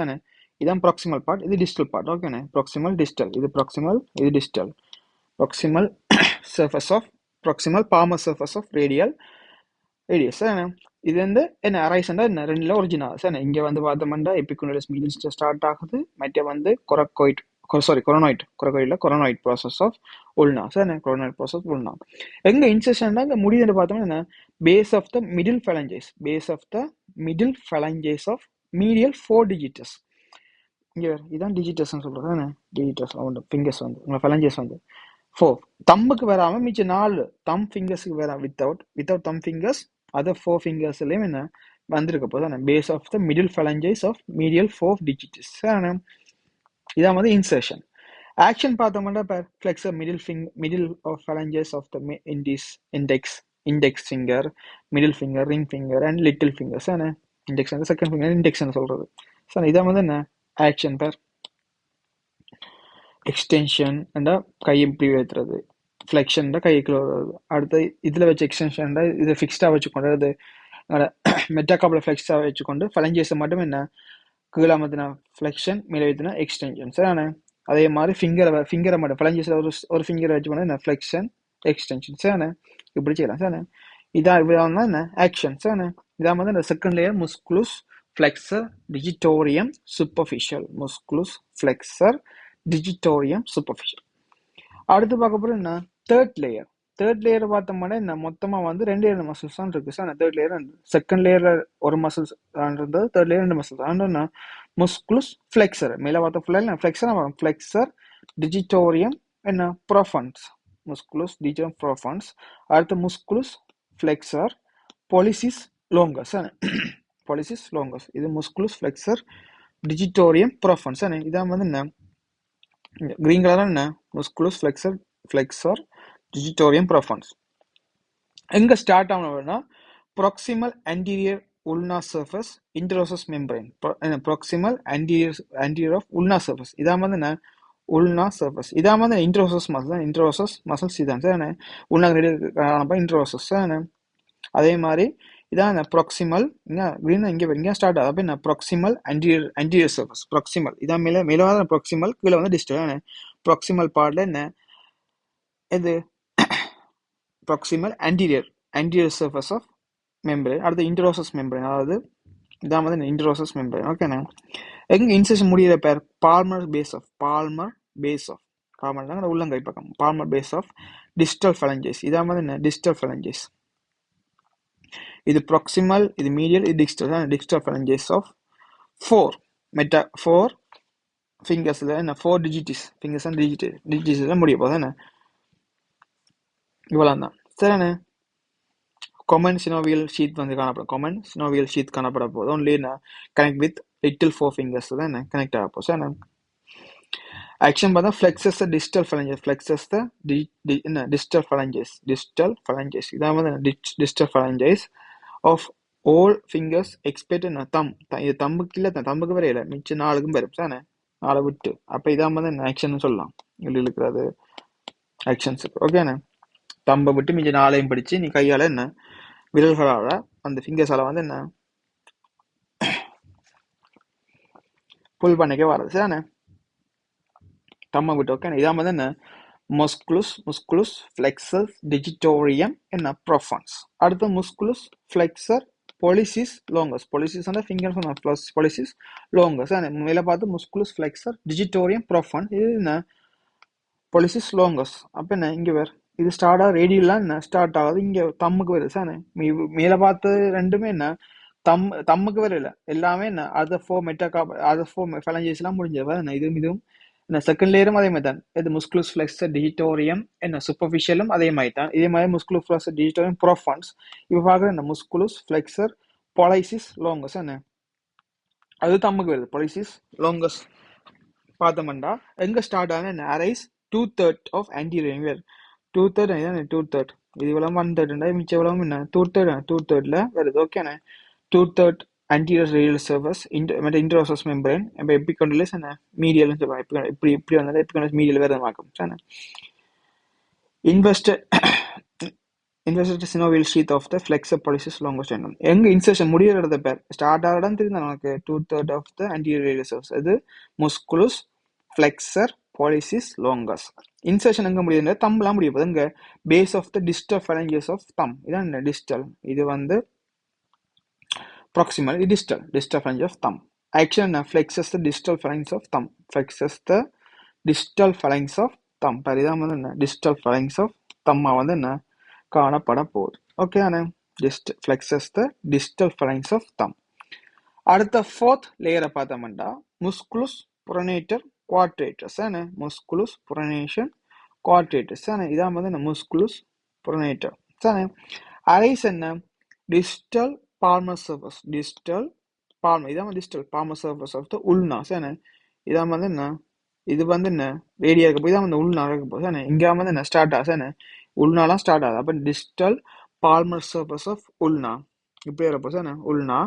இதான் ப்ராக்சிமல் பார்ட் இது டிஸ்டல் பார்ட் ஓகேண்ணே ப்ராக்சிமல் டிஸ்டல் இது ப்ராக்சிமல் இது distal proximal palmar surface of radius இது வந்து என்ன அரைசண்டா என்ன 2ல ஒரிஜினல் சார் இங்கே வந்து பார்த்தோம்னா எபிகோண்டலஸ் மீடியல் ஸ்டார்ட் ஆகுது மற்ற வந்து coronoid process of ulna sir coronoid process ulna எங்க இன்செஷன் இங்கே முடியுதுன்னு பார்த்தோம்னா என்ன base of the middle phalanges of medial 4 digitus இங்கே இதான் டிஜிட்டஸ்ன்னு சொல்றது டிஜிட்டஸ் உண்டு ஃபிங்கர்ஸ் வந்து உங்களை ஃபெலஞ்சைஸ் வந்து 4 தம்புக்கு வராமல் மிச்சம் 4 தம் ஃபிங்கர்ஸுக்கு வர வித்தவுட் தம் ஃபிங்கர்ஸ் அதர் 4 ஃபிங்கர்ஸ்லையும் என்ன வந்திருக்க போது base of the middle phalanges of medial 4 digitus இதான் வந்து இன்சர்ஷன் ஆக்ஷன் பார்த்தோம்னா flexor middle of phalanges of the index finger middle finger ring finger and little fingers index வந்து செகண்ட் ஃபிங்கர் இண்டெக்ஸ்னு சொல்றது சார் இதான் வந்து என்ன ஆக்ஷன் எக்ஸ்டென்ஷன் கை இப்படி வைத்துறது ஃப்ளெக்ஷன் கைக்குள்ள வருது அடுத்து இதில் வச்சு எக்ஸ்டென்ஷன் இதை ஃபிக்ஸ்டாக வச்சுக்கொண்டு அது மெட்டாகாப்பில் ஃப்ளெக்ஸ்டாக வச்சுக்கொண்டு ஃபெலஞ்சஸை மட்டும் என்ன கீழே மாற்றினா ஃப்ளெக்ஷன் மேலே வைத்தினா எக்ஸ்டென்ஷன் சார் அதே மாதிரி ஃபிங்கரை மட்டும் ஃபெலஞ்சஸில் ஒரு ஃபிங்கரை வச்சுக்கொண்டு என்ன ஃப்ளெக்ஷன் எக்ஸ்டென்ஷன் சார் இப்படி செய்யலாம் சார் இதான் என்ன ஆக்ஷன் சார் இதான் வந்து இந்த second layer musculus flexor digitorium superficial. Musculus flexor digitorium superficial. அடுத்து பார்க்க போறது என்ன தேர்ட் லேயர். தேர்ட் லேயர் பார்த்தோம்னா என்ன மொத்தமா வந்து 2 மசில்ஸ் தான் இருக்கு சார். தேர்ட் லேயர் செகண்ட் லேயர்ல ஒரு மசில்ஸ் இருந்தது, தேர்ட் லேயர் 2 மசில்ஸ். என்ன முஸ்குலஸ் ஃபிளெக்சர் மேல பார்த்த ஃபுல்லா ஃபிளெக்சர் ஃபிளெக்சர் டிஜிட்டோரியம் என்ன ப்ரோஃபன்ஸ். முஸ்குலஸ் டிஜிட்டோரியம் ப்ரோஃபன்ஸ். அடுத்து முஸ்குலஸ் ஃபிளெக்சர் பொலிசிஸ் லோங்கஸ். பொலிசிஸ் லோங்கஸ். இது முஸ்குலஸ் ஃபிளெக்சர் டிஜிட்டோரியம் ப்ரோஃபன்ஸ். இதான் வந்து என்ன கிரீன் கலர் என்ன முஸ்குலஸ் ஃபிளெக்சர் டிஜிட்டோரியம் ப்ரோஃபன்ஸ். எங்க ஸ்டார்ட் ஆகணும்னா proximal anterior ulnar surface interossous membrane. Proximal anterior of ulnar surface. இதான் வந்து என்ன ulnar surface. இதான் வந்து interossous muscle. interossous muscles இதான் சார். ulnar காணப்ப interossous. அதே மாதிரி இதான் ப்ராக்சிமல் இங்க ஸ்டார்ட் ஆகுது. அப்ப என்ன ப்ராக்சிமல் anterior surface. ப்ராக்சிமல் இதான் மேல ப்ராக்சிமல், கீழே வந்து டிஸ்டல். ப்ராக்சிமல் பார்ட்ல என்ன இது proximal anterior surface of membrane. அடுத்து interossous membrane. அதாவது இதான் வந்து interossous membrane. ஓகேண்ணா. எங்க இன்செஷன் முடிகிற பேர் palmar base of palmar உள்ளங்கை பக்கம் palmar base of distal phalanges. இதான் வந்து என்ன distal phalanges. இது ப்ராக்சிமல், இது மீடியல், இது distal phalanges of 4 ஃபிங்கர்ஸ்ல என்ன 4 digits ஃபிங்கர்ஸ் அண்ட் டிஜிட்ஸ்ல முடிய போகுது. என்ன இவ்வளவு தான் சரிண்ணே. காமன் சினோவியல் ஷீத் வந்து காணப்படும். காமன் சினோவியல் ஷீத் காணப்பட போது only connect with little 4 fingers தான் என்ன கனெக்ட் ஆக போகுது. என்ன ஆக்ஷன் பார்த்தா ஃபிளெக்ஸஸ் டிஸ்டல் ஃபலஞ்சஸ். ஃபிளெக்ஸஸ் என்ன டிஸ்டல் ஃபலஞ்சஸ். இதான் வந்து distal phalanges of all fingers except என்ன தம். இது தம்புக்கு இல்லை, தம்புக்கு வரையில மிச்சம் 4க்கும் வரும் சார். 4 விட்டு அப்ப இதான் வந்து ஆக்ஷன் சொல்லலாம். இப்படி இருக்கிறது ஆக்ஷன்ஸ். ஓகேண்ணே. தம்பை விட்டு மிச்சம் 4ஐயும் பிடிச்சு நீ கையால என்ன விரல்களால அந்த ஃபிங்கர்ஸால வந்து என்ன புல் பண்ணிக்க வர்றது சார். தம்மை விட்டு. ஓகே. இதான் வந்து என்ன முஸ்குலஸ் ஃபிளெக்சர் டிஜிட்டோரியம் என்ன ப்ரோஃபன்ஸ். அடுத்து முஸ்குலஸ் ஃபிளெக்சர் பொலிசிஸ் லோங்கஸ். பொலிசிஸ் ஃபிங்கர்ஸ் ப்ளஸ் பொலிசிஸ் லோங்கஸ். மேல பார்த்து முஸ்குலஸ் ஃபிளெக்சர் டிஜிட்டோரியம் ப்ரோஃபன்ஸ். இது என்ன பொலிசிஸ் லோங்கஸ். அப்ப என்ன இங்க வேற இது ஸ்டார்ட் ஆகுது, ரேடியெல்லாம் என்ன ஸ்டார்ட் ஆகுது இங்க தம்முக்கு வருது சார். மேல பார்த்து ரெண்டுமே என்ன தம்முக்கு வரல, எல்லாமே என்ன அதர் 4 ஃபலஞ்சஸ் எல்லாம் முடிஞ்சது. என்ன இதுவும் என்ன செகண்ட் லேயரும் அதே மாதிரி தான். இது முஸ்குலஸ் ஃபிளெக்சர் டிஜிட்டோரியம் என்ன சூப்பர்ஃபிஷியலும் அதே மாதிரி தான். இதே மாதிரி முஸ்குலஸ் ஃபிளெக்சர் டிஜிட்டோரியம் ப்ரோஃபன்ஸ். இப்போ பார்க்குற என்ன முஸ்குலஸ் ஃபிளெக்சர் பொலைசிஸ் லோங்கஸ். என்ன அது தம்முக்கு வருது. பொலைசிஸ் லோங்கஸ் பார்த்தோம்னா எங்க ஸ்டார்ட் ஆகுது என்ன அரைஸ் 2/3 ஆஃப் ஆன்டீரியர். 2/3 இது இவ்வளவு 1/3 மிச்சம் எவ்வளவு என்ன 2/3ல வருது. ஓகேண்ணே. 2/3 anterior radial surface interossous membrane epicondylis என்ன medial இப்படி வந்தா epicondylis medial வேற மாக்கும் sir. invested synovial sheath of the flexor pollicis longus tendon. எங்க இன்சர்ஷன் முடியறத பேர் ஸ்டார்ட் ஆகதான் தெரியும் நமக்கு 2/3 of the anterior radial surface. இது musculus flexor pollicis longus. Insertion எங்க முடியுது தம்ப்லாம் முடிய போகுது. எங்க base of the distal phalanges of thumb. இதான் distal. இது வந்து proximal, distal phalange of thumb. Action flexes the distal phalanx of thumb. Flexes the distal phalanx of thumb. பரிதான் வந்து என்ன distal phalanx of thumb வந்து என்ன காணப்பட போகுது. ஓகே அண்ணே. just flexes the distal phalanx of thumb. அடுத்த 4th லேயரை பார்த்தோம்னா musculus pronator quadratus. என்ன musculus pronator quadratus. இதான் வந்து என்ன musculus pronator. அரைஸ் என்ன distal palmar surface. இதான் distal palmar surface of the ulna. இதான் வந்து என்ன இது வந்து என்ன ரேடியா இருக்க போய் தான் வந்து உள்னா இருக்க போகுது. இங்க வந்து என்ன ஸ்டார்ட் ஆகுது உள்னாலாம் ஸ்டார்ட் ஆகுது. அப்ப distal palmar surface of ulna இப்படி வரப்போ உள்னா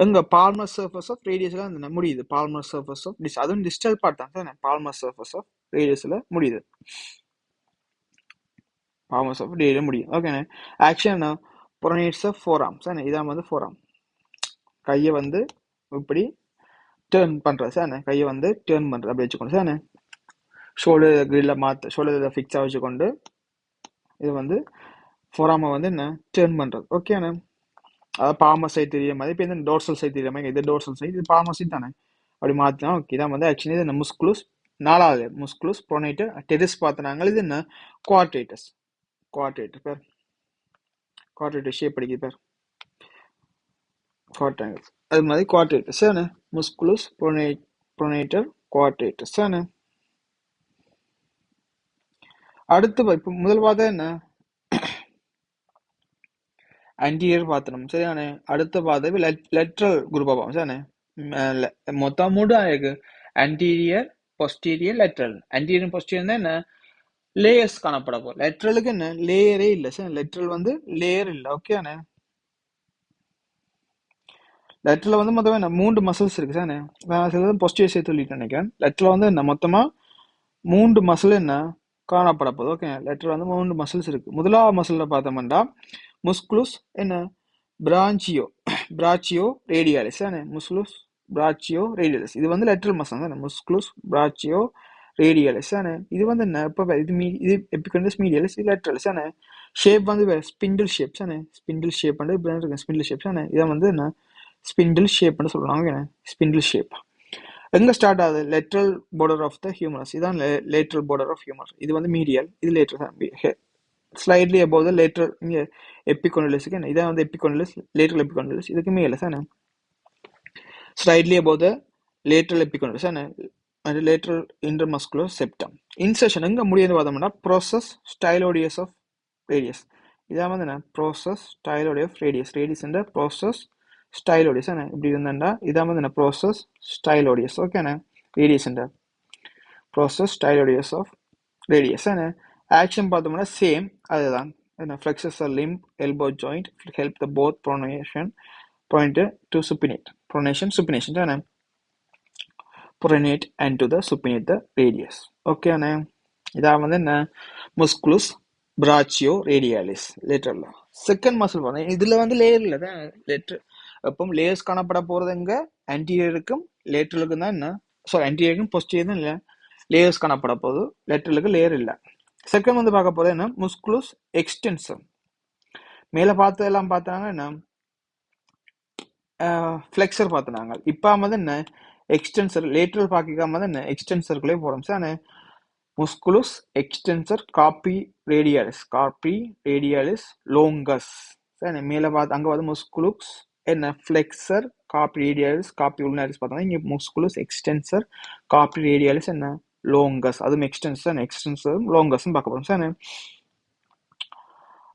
எங்க palmar surface of radiusல வந்து முடியுது. palmar surface of அதுவும் distal part தான் palmar surface of radiusல முடியுது. palmar surface radiusல முடியும். Okay. Action pronates the forearms. இதான் வந்து forearm. கையை வந்து இப்படி டேர்ன் பண்றது சார். கையை வந்து டேர்ன் பண்றது அப்படி வச்சுக்கணும் சார். ஷோல்டர் கிரில்ல ஷோல்டர் ஃபிக்ஸா வச்சுக்கொண்டு இது வந்து ஃபோராமை வந்து என்ன டேர்ன் பண்றது. ஓகே. அதாவது பாமர் சைட் தெரிய மாதிரி இப்போ இந்த டோர்சல் சைட் தெரிய மாதிரி இது டோர்சல் சைட் இது பாமர் சைட் தானே அப்படி மாற்றினா ஓகே இதான் வந்து ஆக்சுவலி இது முஸ்குலஸ் 4வது முஸ்குலஸ் ப்ரோனேட்டர் டெரிஸ் பார்த்தினாங்க இது என்ன குவாட்ரேட்டஸ் குவாட்ரேட்டர் பேர் குவாட்ரேட்டர் ஷேப் படிக்குது பேர் குவாட்ராங்கிள்ஸ் அது மாதிரி குவாட்ரேட்டர்ஸ் தானே முஸ்குலஸ் ப்ரோனேட்டர் குவாட்ரேட்டர்ஸ் தானே அடுத்து இப்போ முதல் பார்த்தா என்ன ஆன்டீரியர் பார்த்தோம் சரியானே அடுத்த பார்த்தது லெட்ரல் குரூப்பாக பார்ப்போம் சரியானே மொத்தம் 3 இருக்கு anterior posterior lateral anterior posterior என்ன லேயர்ஸ் காணப்பட போகும் லெட்ரலுக்கு என்ன லேயரே இல்லை சார் லெட்ரல் வந்து லேயர் இல்லை ஓகேண்ணே லெட்டரில் வந்து மொத்தமாக என்ன 3 மசில்ஸ் இருக்கு சார் நான் சில பொஸ்டியர் சேர்த்து சொல்லிட்டு நினைக்கிறேன் லெட்டரில் வந்து என்ன மொத்தமாக 3 மசில் என்ன காணப்பட போகுது ஓகே லெட்டரில் வந்து 3 மசில்ஸ் இருக்கு முதலாவது மசிலில் பார்த்தோம்னா முஸ்குலஸ் என்ன பிராச்சியோ ரேடியாலிஸ் தானே முஸ்குலஸ் பிராச்சியோ ரேடியாலிஸ் இது வந்து லெட்டரல் மசில் தானே முஸ்குலஸ் பிராச்சியோ ரேடியாலிஸ் தானே இது வந்து என்ன இப்போ இது எபிகண்டஸ் மீடியாலிஸ் இது லெட்டரலிஸ் தானே ஷேப் வந்து ஸ்பிண்டில் ஷேப் தானே ஸ்பிண்டில் ஷேப் வந்து இப்படி இருக்கு ஸ்பிண்டில் ஷேப் தானே இதை வந்து என்ன ஸ்பிண்டில் ஷேப்னு சொல்லுவாங்க ஸ்பிண்டில் ஷேப் எங்க ஸ்டார்ட் ஆகுது lateral border of the humerus இதான் லேட்ரல் border ஆஃப் ஹியூமர் இது வந்து மீடியல் இது lateral slightly above the lateral இங்க எபிகோண்டலிஸ்க்கு என்ன இதான் வந்து எபிகோண்டலிஸ் லேட்ரல் எபிகோண்டலிஸ் இதுக்கு மேல தானே slightly above the lateral epicondylis தானே அது லேட்ரல் இன்டர்மஸ்குலர் செப்டம் இன்சர்ஷன் எங்க முடியுது பார்த்தோம்னா ப்ரோசஸ் ஸ்டைலோடியஸ் ஆஃப் ரேடியஸ் இதான் வந்து என்ன ப்ரோசஸ் ஸ்டைலோடியஸ் ஆஃப் ரேடியஸ் என்ற ப்ரோசஸ் ஸ்டைலோடியஸ் என்ன இப்படி இருந்தா இதான் வந்து என்ன ப்ரோசஸ் ஸ்டைலோடியஸ் ஓகேண்ணே ரேடியஸ் என்ற ப்ரோசஸ் ஸ்டைலோடியஸ் ஆஃப் ரேடியஸ் என்ன ஆக்ஷன் பார்த்தோம்னா சேம் அதுதான் என்ன flexes limb elbow joint help the both pronation point to supinate supination தானே pronate and to the supinate the radius okay அண்ணே இதான் வந்து என்ன musculus brachioradialis lateral second muscle பார்த்தா இதுல வந்து லேயர் இல்லை தான் லேட்டர் எப்போ லேயர்ஸ் காணப்பட போறது எங்க ஆன்டீரியருக்கும் லேட்டரலுக்கும் தான் என்ன ஆன்டீரியருக்கும் பொஸ்டீரியர் தான் இல்லை லேயர்ஸ் காணப்பட போகுது லேட்டரலுக்கு லேயர் இல்லை செகண்ட் வந்து பார்க்க போறது என்ன முஸ்குலஸ் எக்ஸ்டென்சர் மேல பார்த்ததெல்லாம் பார்த்தாங்க என்ன ஃப்ளெக்சர் பார்த்துனாங்க இப்போ வந்து என்ன எக்ஸ்டென்சர் லேட்டரல் பார்க்காம தான் என்ன எக்ஸ்டென்சருக்குள்ளே போகிறோம் sir முஸ்குலஸ் extensor carpi radialis லோங்கஸ் sir மேலே பார்த்து அங்கே வந்து முஸ்குலஸ் என்ன ஃப்ளெக்சர் காப்பி ரேடியாலிஸ் காப்பி உள்னாரிஸ் பார்த்தோம்னா இங்கே முஸ்குலஸ் எக்ஸ்டென்சர் காப்பி ரேடியாலிஸ் என்ன லோங்கஸ் அதுவும் எக்ஸ்டென்சர் லோங்கஸ்ன்னு பார்க்க போகிறோம் சார்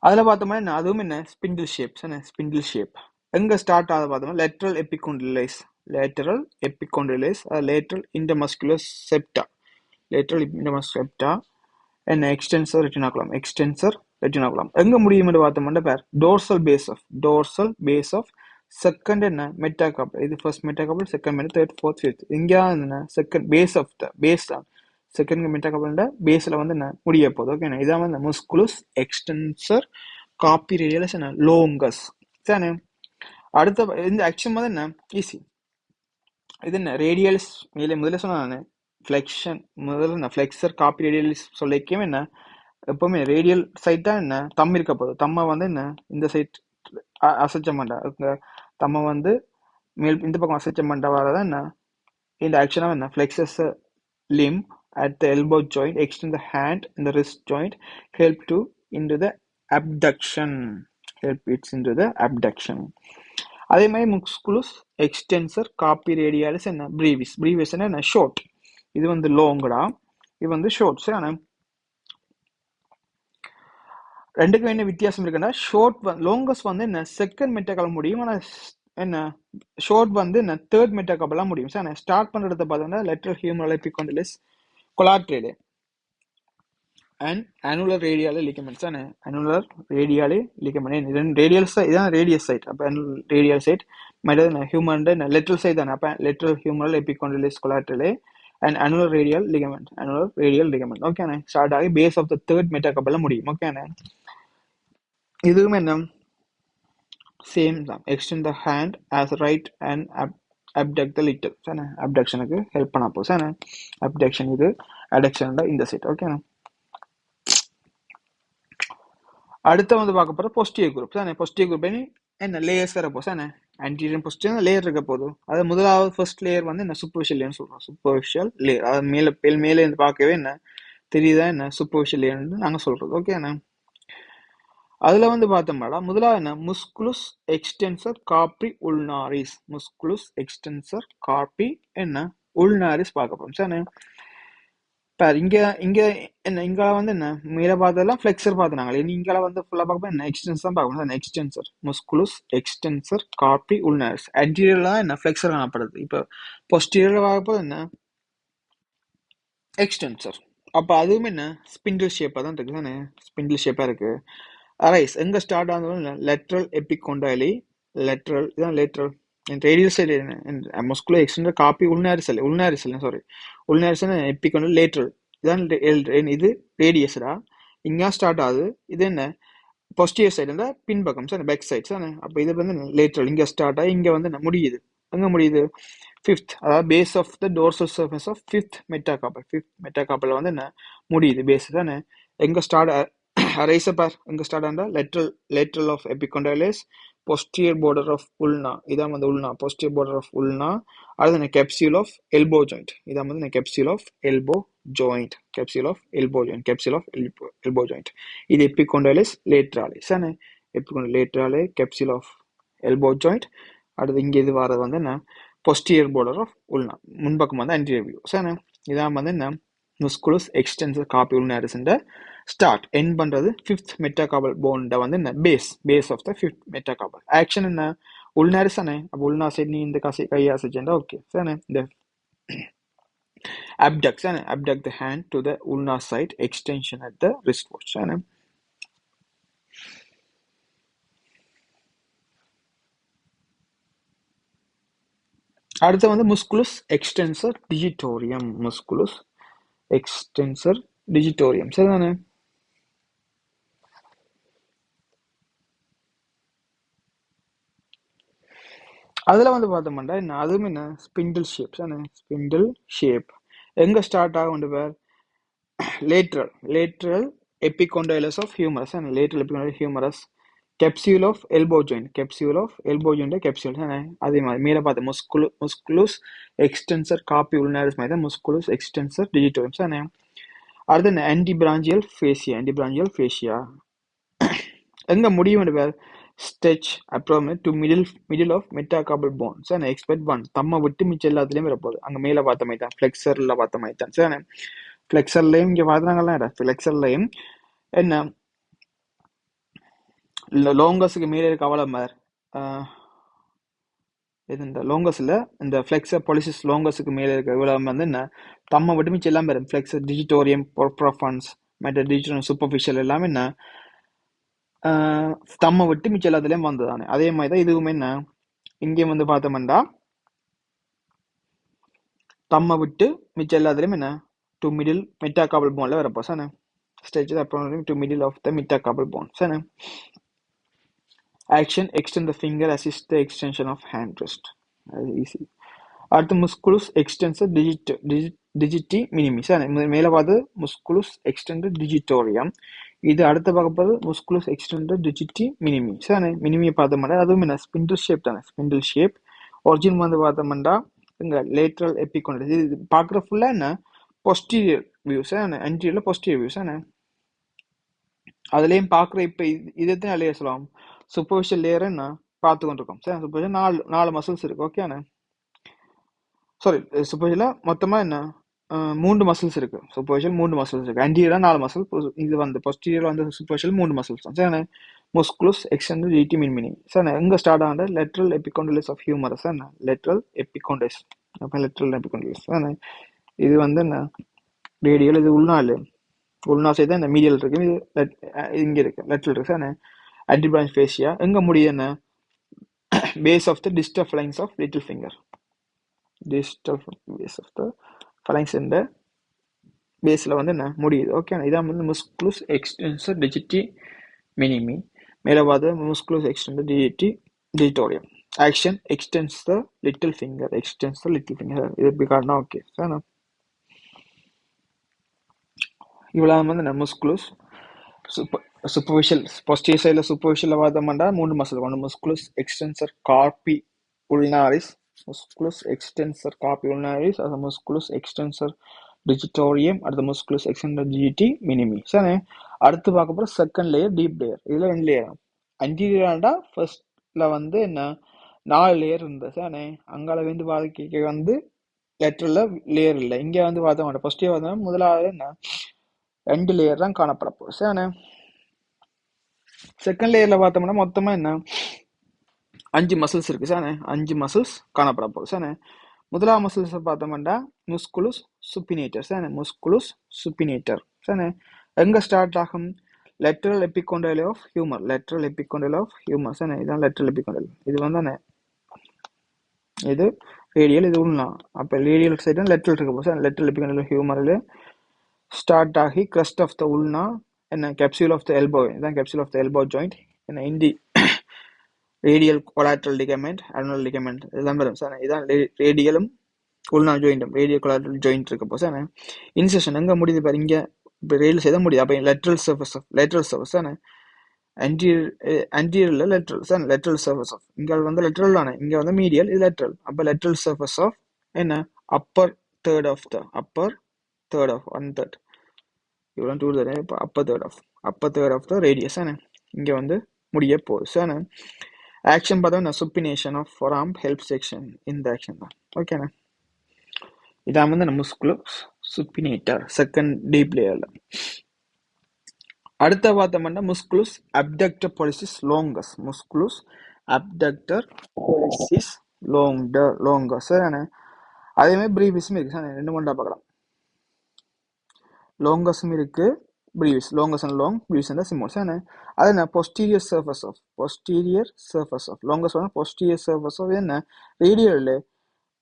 அதில் பார்த்தோம்னா என்ன அதுவும் என்ன ஸ்பிண்டில் ஷேப் எங்க ஸ்டார்ட் ஆகுது பார்த்தோம்னா லேட்ரல் எபிகோண்டலிஸ் லேட்ரல் இன்டர்மஸ்குலர் செப்டா என்ன எக்ஸ்டென்சர் ரெட்டினாகுலம் எங்க முடியும் பார்த்தோம்னா பேர் டோர்சல் பேஸ் ஆஃப் செகண்ட் என்ன மெட்டாகார்பல் இது first metacarpal second third fourth fifth இங்க என்ன செகண்ட் பேஸ் தான் செகண்ட் மெட்டாகார்பல் பேஸ்ல வந்து என்ன முடிய போகுது ஓகே இதான் வந்து முஸ்குலஸ் எக்ஸ்டென்சர் காப்பி ரேடியாலிஸ் என்ன லோங்கஸ் தானே அடுத்த இந்த ஆக்ஷன் வந்து என்ன ஈஸி இது என்ன ரேடியல்ஸ் முதல்ல சொன்ன ஃப்ளெக்ஷன் முதல்ல ஃப்ளெக்சர் காப்பி ரேடியல்ஸ் சொல்லிக்கவே என்ன எப்பவுமே ரேடியல் சைட் தான் என்ன தம் இருக்க போகுது தம்மை வந்து என்ன இந்த சைட் அசைச்ச மாட்டா தம்மை வந்து மேல் இந்த பக்கம் அசைச்ச மாட்டா வரதான் என்ன இந்த ஆக்ஷனாக என்ன ஃப்ளெக்சஸ் limb at the elbow joint, extend the hand in the wrist joint, help into the abduction. அதே மாதிரி முஸ்குலஸ் எக்ஸ்டென்சர் காப்பி ரேடியாலிஸ் என்ன ப்ரீவிஸ் என்ன ஷார்ட் இது வந்து லாங்கடா இது வந்து ஷார்ட்ஸ் ஆனால் ரெண்டுக்கும் என்ன வித்தியாசம் இருக்குன்னா ஷார்ட் லாங்கஸ்ட் வந்து என்ன செகண்ட் மெட்டாகார்பல் முடியும் ஆனால் என்ன ஷார்ட் வந்து என்ன தேர்ட் மெட்டாகார்பலாக முடியும் சார் ஸ்டார்ட் பண்ணுறத பார்த்தோம்னா lateral humeral epicondylis collaterale and annular radiale ligaments தானே அனுலர் ரேடியாலே லிகமெண்ட் ரெண்டு ரேடியல் சைட் இதான் ரேடியஸ் சைட் அப்போ ரேடியல் சைட் மற்றது ஹியூமன் லெட்ரல் சைட் தானே அப்போ lateral humeral epicondylis collaterale and annular radial ligament ஓகேண்ணே ஸ்டார்ட் ஆகி பேஸ் ஆஃப் த தேர்ட் மெட்டாகார்பலில் முடியும் ஓகேண்ணே இதுவுமே என்ன சேம் தான் extend the hand as right and abduct the little sir அப்டக்ஷனுக்கு ஹெல்ப் பண்ண போகுது சார் அப்டக்ஷன் இது அடக்ஷன் இந்த சைட் ஓகேண்ணா அடுத்த வந்து பார்க்க போகிற பொஸ்டியர் குரூப் சார் பொஸ்டியர் குரூப் என்ன லேயர்ஸ் வரப்போஸ் என்ன ஆன்டீரியர் பொசிஷன் லேயர் இருக்க போதும் அது முதலாவது ஃபர்ஸ்ட் லேயர் வந்து என்ன சூப்பர்ஃபிஷியல் லேயர்னு சொல்றோம் சூப்பர்ஃபிஷியல் லேயர் அது மேலே இருந்து பார்க்கவே என்ன தெரியுதா என்ன சூப்பர்ஃபிஷியல் லேயர்னு நாங்கள் சொல்றது ஓகே என்ன அதுல வந்து பார்த்தோம்னா முதலாவது என்ன முஸ்குலுஸ் எக்ஸ்டென்சர் கார்பி உல்னாரிஸ் முஸ்குலுஸ் எக்ஸ்டென்சர் கார்பி என்ன உல்னாரிஸ் பார்க்க போறோம் சரி இங்க இங்க என்ன இங்க வந்து என்ன மேல பார்த்ததெல்லாம் ஃபிளெக்சர் பார்த்தாங்க இங்க வந்து ஃபுல்லா பார்க்க என்ன எக்ஸ்டென்சர் தான் பார்க்கணும் எக்ஸ்டென்சர் முஸ்குலுஸ் எக்ஸ்டென்சர் கார்பி உல்னாரிஸ் ஆன்டீரியர்ல என்ன ஃபிளெக்சர் காணப்படுது இப்போ பொஸ்டீரியர்ல பார்க்க போது என்ன எக்ஸ்டென்சர் அப்ப அதுவும் என்ன ஸ்பிண்டில் ஷேப்பா தான் இருக்கு தானே ஸ்பிண்டில் ஷேப்பா இருக்கு அரைஸ் எங்க ஸ்டார்ட் ஆனாலும் லெட்ரல் எபிகொண்டைலி லெட்ரல் இதான் lateral radial side muscular எக்ஸ்டென்டர் copy உள்நாரி செல் சாரி உள்நாரி செல் எபிகொண்டல் லேட்ரல் இதான் இது ரேடியஸ்டா இங்க ஸ்டார்ட் ஆகுது இது என்ன பொஸ்டியர் சைடு இந்த பின்பக்கம் சார் பேக் சைட் தானே அப்ப இது வந்து லேட்ரல் இங்க ஸ்டார்ட் ஆகி இங்க வந்து முடியுது எங்க முடியுது ஃபிஃப்த் அதாவது base of the dorsal surface of fifth metacarpal வந்து என்ன முடியுது பேஸ் தானே எங்க ஸ்டார்ட் ரைஸ் பார் எங்க ஸ்டார்ட் ஆண்டா lateral of epicondylus posterior border of ulna இதான் வந்து ulna posterior border of ulna அடுத்து என்ன capsule of elbow joint இதான் வந்து capsule of elbow joint capsule of elbow joint இது epicondylus lateralis என்ன epicondylus lateralis capsule of elbow joint அடுத்து இங்க இது வரது வந்து என்ன posterior border of ulna முன்பக்கம் வந்து anterior view சரி இதான் வந்து என்ன musculus extensor carpi ulnaris இந்த ஸ்டார்ட் எண்ட் பண்றது ஃபிஃப்த் மெட்டாகார்பல் போன்ட வந்து என்ன base of the fifth metacarpal action என்ன உள்நாரிஸ் தானே அப்போ உள்னா சைடு நீ இந்த கையா செஞ்சா ஓகே தானே இந்த abduct தானே abduct the hand to the ulnar side extension at the wrist watch தானே அடுத்து வந்து musculus extensor digitorum musculus extensor digitorum சரிதானே அதுல வந்து பார்த்தோம்னா என்ன அதுவும் என்ன ஸ்பிண்டில் ஷேப் ஸ்பிண்டில் ஷேப் எங்க ஸ்டார்ட் ஆகும் பேர் lateral epicondylus of humerus lateral epicondylus humerus capsule of elbow joint capsule அதே மாதிரி மேல பார்த்த musculus extensor carpi ulnaris மாதிரி தான் musculus extensor digitorum தானே அடுத்து antibranchial fascia எங்க முடியும் பேர் stretch approximate to middle of metacarpal bone sir expect one தம்ம விட்டு மிச்சம் எல்லாத்துலயும் வரப்போகுது அங்க மேல பார்த்த மாதிரி தான் ஃபிளெக்சர்ல பார்த்த மாதிரி தான் சார் ஃபிளெக்சர்லயும் இங்க பார்த்தாங்கல்ல ஃபிளெக்சர்லயும் என்ன லோங்கஸுக்கு மேலே இருக்க அவ்வளோ மாதிரி இது இந்த லோங்கஸ்ல இந்த ஃபிளெக்சர் பொலிசிஸ் லோங்கஸுக்கு மேலே இருக்க இவ்வளோ வந்து என்ன தம்ம விட்டு மிச்சம் எல்லாம் வரும் ஃபிளெக்சர் டிஜிட்டோரியம் ப்ரொஃபன்ஸ் மற்ற டிஜிட்டல் சூப்பர்ஃபிஷியல் எல்லாமே என்ன தம்ம விட்டு மிச்சம் எல்லாத்துலயும் வந்ததானே அதே மாதிரி தான் இதுவுமே என்ன இங்கேயும் வந்து பார்த்தோம்னா தம்ம விட்டு மிச்சம் எல்லாத்துலயும் என்ன டு மிடில் மெட்டாகார்பல் போன்ல வரப்போ சார் ஸ்டேஜ் அப்புறம் to middle of the metacarpal bone sir action extend the finger assist the extension of hand wrist easy அடுத்து musculus extensor digiti minimis மேல பார்த்து musculus extensor digitorium இது அடுத்து பார்க்க போது musculus extensor digiti minimis மினிமியை பார்த்தோம்னா அதுவும் என்ன ஸ்பிண்டில் ஷேப் தானே ஸ்பிண்டில் ஷேப் ஒரிஜின் வந்து பார்த்தோம்னா இங்க லேட்ரல் எபிகொண்டல் இது பார்க்குற ஃபுல்லா என்ன posterior views anterior posterior views அதுலயும் பார்க்குற இப்ப இது எத்தனை லேயர் சொல்லலாம் சூப்பர்ஃபிஷியல் லேயர் என்ன பார்த்து கொண்டிருக்கோம் சார் சூப்பர்ஃபிஷியல் நாலு மசில்ஸ் இருக்கு ஓகேண்ணே சாரி சூப்பர்ஃபிஷியல மொத்தமா என்ன 3 மசில்ஸ் இருக்கு சூப்பர்ஃபிஷியல் 3 மசில்ஸ் இருக்கு ஆன்டீரியரா 4 மசில் இது வந்து பொஸ்டீரியர் வந்து சூப்பர்ஃபிஷியல் 3 மசில்ஸ் தான் sir musculus extensor digiti minimi sir எங்க ஸ்டார்ட் ஆகுது lateral epicondylis of humerus lateral epicondylis அப்ப lateral epicondylis இது வந்து என்ன ரேடியல் இது உள்னா சைடு தான் இந்த மீடியல் இருக்கு இது இங்க இருக்கு lateral இருக்கு சார் antibranchial fascia எங்க முடியுது என்ன base of the distal phalanx of little finger distal base of the phalanx in the baseல வந்து என்ன முடியுது ஓகே இதான் வந்து musculus extensor digiti minimi மேல பார்த்து musculus extensor digitorium action extends the little finger இது இப்படி காட்டினா ஓகே சார் இவ்வளவு வந்து musculus சூப்பர்ஃபிஷியல் posterior சைடில் சூப்பர்ஃபிஷியலில் பார்த்தோம்னா 3 மசில். ஒன்று முஸ்குலஸ் எக்ஸ்டென்சர் கார்பி உல்னாரிஸ், முஸ்குலஸ் எக்ஸ்டென்சர் கார்பி உல்னாரிஸ், அது முஸ்குலஸ் எக்ஸ்டென்சர் டிஜிட்டோரியம், அடுத்த முஸ்குலஸ் எக்ஸ்டென்சர் ஜிடி மினிமி. சரி, அடுத்து பார்க்க போகிற செகண்ட் லேயர் டீப் லேயர். இதில் 2 லேயர். அன்டீரியராண்டா ஃபர்ஸ்ட்ல வந்து என்ன 4 லேயர் இருந்தது. சரி, அங்கால வந்து வாழ்க்கைக்கு வந்து லெட்டரில் லேயர் இல்லை. இங்கே வந்து பார்த்த மாட்டோம். ஃபர்ஸ்டே பார்த்தோம்னா முதலாவது என்ன 2 லேயர் தான் காணப்பட போகுது. சரி, செகண்ட் லேயர்ல பார்த்தோம்னா மொத்தமா என்ன 5 மசில்ஸ் இருக்கு. சார் 5 மசில்ஸ் காணப்பட போகுது. சார் முதலாம் மசில்ஸ் பார்த்தோம்னா musculus supinator. Sir musculus supinator. Sir எங்க ஸ்டார்ட் ஆகும்? Lateral epicondyle of humeri. Lateral epicondyle of humeri. Sir இதான் லெட்டரல் எபிகோண்டல். இது வந்து இது ரேடியல், இது உள்னா. அப்போ ரேடியல் சைடு லெட்டரல் இருக்க போகுது. சார் லெட்டரல் எபிகோண்டல் ஹியூமரில் ஸ்டார்ட் ஆகி கிரஸ்ட் ஆஃப் த உள்னா என்ன கேப்சூல் ஆஃப் த எல்போ. இதான் capsule of the elbow joint. என்ன இந்தி radial collateral ligament, annular ligament இதெல்லாம் வரும். சார் இதான் ரேடியலும் உள்னா ஜாயிண்ட்டும். ரேடியல் கொலாட்ரல் ஜாயிண்ட் இருக்க போது. சார் இன்செஷன் எங்கே முடியுது பாரு, இங்கே இப்போ ரேடியல் செய்ய முடியுது. அப்போ lateral surface of lateral surface. Sir anteriorல lateral. Sir lateral surface of இங்கே வந்து லெட்ரல் தானே, இங்கே வந்து மீடியல், இது லெட்ரல். அப்போ லெட்ரல் சர்ஃபேஸ் ஆஃப் என்ன upper third of the upper third of 1/3 இவ்வளோ 2 தர. இப்போ upper third of the radius. Sir இங்கே வந்து முடிய போகுது. சார் ஆக்ஷன் பார்த்தோம்னா supination of forearm help section இந்த ஆக்ஷன் தான். ஓகேண்ணா, இதான் வந்து நம்ம முஸ்குலஸ் சுப்பினேட்டர் செகண்ட் டீப் லேயர்ல. அடுத்த பார்த்தோம்னா முஸ்குலஸ் அப்டக்டர் பொலிசிஸ் லோங்கஸ். முஸ்குலஸ் அப்டக்டர் பொலிசிஸ் லோங்கஸ். அதே மாதிரி ப்ரீவிஸும் இருக்கு. சார் 2 மண்டா பார்க்கலாம். லோங்கஸும் இருக்கு, brevis. Longus and long, brevis and small. Sir அது என்ன posterior surface of longest one posterior surface of என்ன radial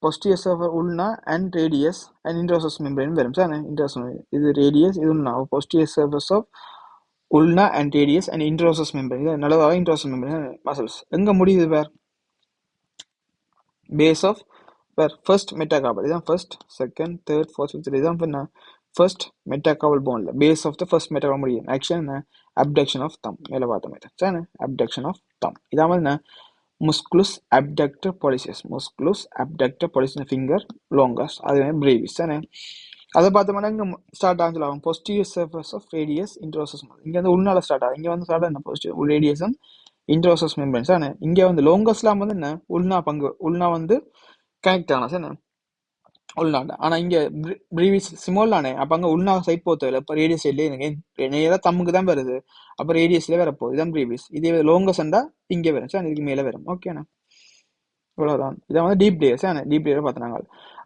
posterior surface உள்னா and radius and interossous membrane வரும். சார் interossous இது radius, இது உள்னா. posterior surface of உள்னா and radius and interossous membrane. இது நல்லதாக interossous membrane muscles எங்க முடியுது பேர்? பேஸ் ஆஃப் பேர் ஃபர்ஸ்ட் மெட்டாகார்பல். இதுதான் first, second, third, fourth, fifth. இதுதான் பண்ண ஃபர்ஸ்ட் மெட்டாகார்பல் போன்ல base of the first metacarpal முடியும். ஆக்ஷன் என்ன அப்டக்ஷன் ஆஃப் தம். மேலே பார்த்த மாதிரி. Sir abduction of thumb. இதான் வந்து என்ன முஸ்குலஸ் அப்டக்டர் பொலிசிஸ். முஸ்குலஸ் அப்டக்டர் பொலிசிஸ் ஃபிங்கர் லோங்கஸ்ட். அது பிரேவிஸ். சார் அதை பார்த்தோம்னா இங்கே ஸ்டார்ட் ஆகும் posterior surface of radius interossous. இங்கே வந்து உள்நாள ஸ்டார்ட் ஆகும். இங்கே வந்து ஸ்டார்ட் என்ன posterior radius interossous membrane. Sir இங்கே வந்து லோங்கஸ்லாம் வந்து என்ன உள்னா பங்கு, உள்னா வந்து கனெக்ட் ஆனா. சார் உள்நாடு. ஆனால் இங்கே ப்ரீவிஸ் சிமோல் தானே. அப்போ அங்கே உள்நா சைட் போத்தவில்லை. இப்போ ரேடியஸ் சைட்லேயே எனக்கு நேராக தம்முக்கு தான் வருது. அப்போ ரேடியஸ்லேயே வரப்போகுது. இதுதான் ப்ரீவிஸ். இதே லோங்கஸ்ண்டா இங்கே வரும். சார் இதுக்கு மேலே வரும். ஓகேண்ணா, இவ்வளோதான். இதான் வந்து deep layer. Sir deep layer பார்த்துனாங்க.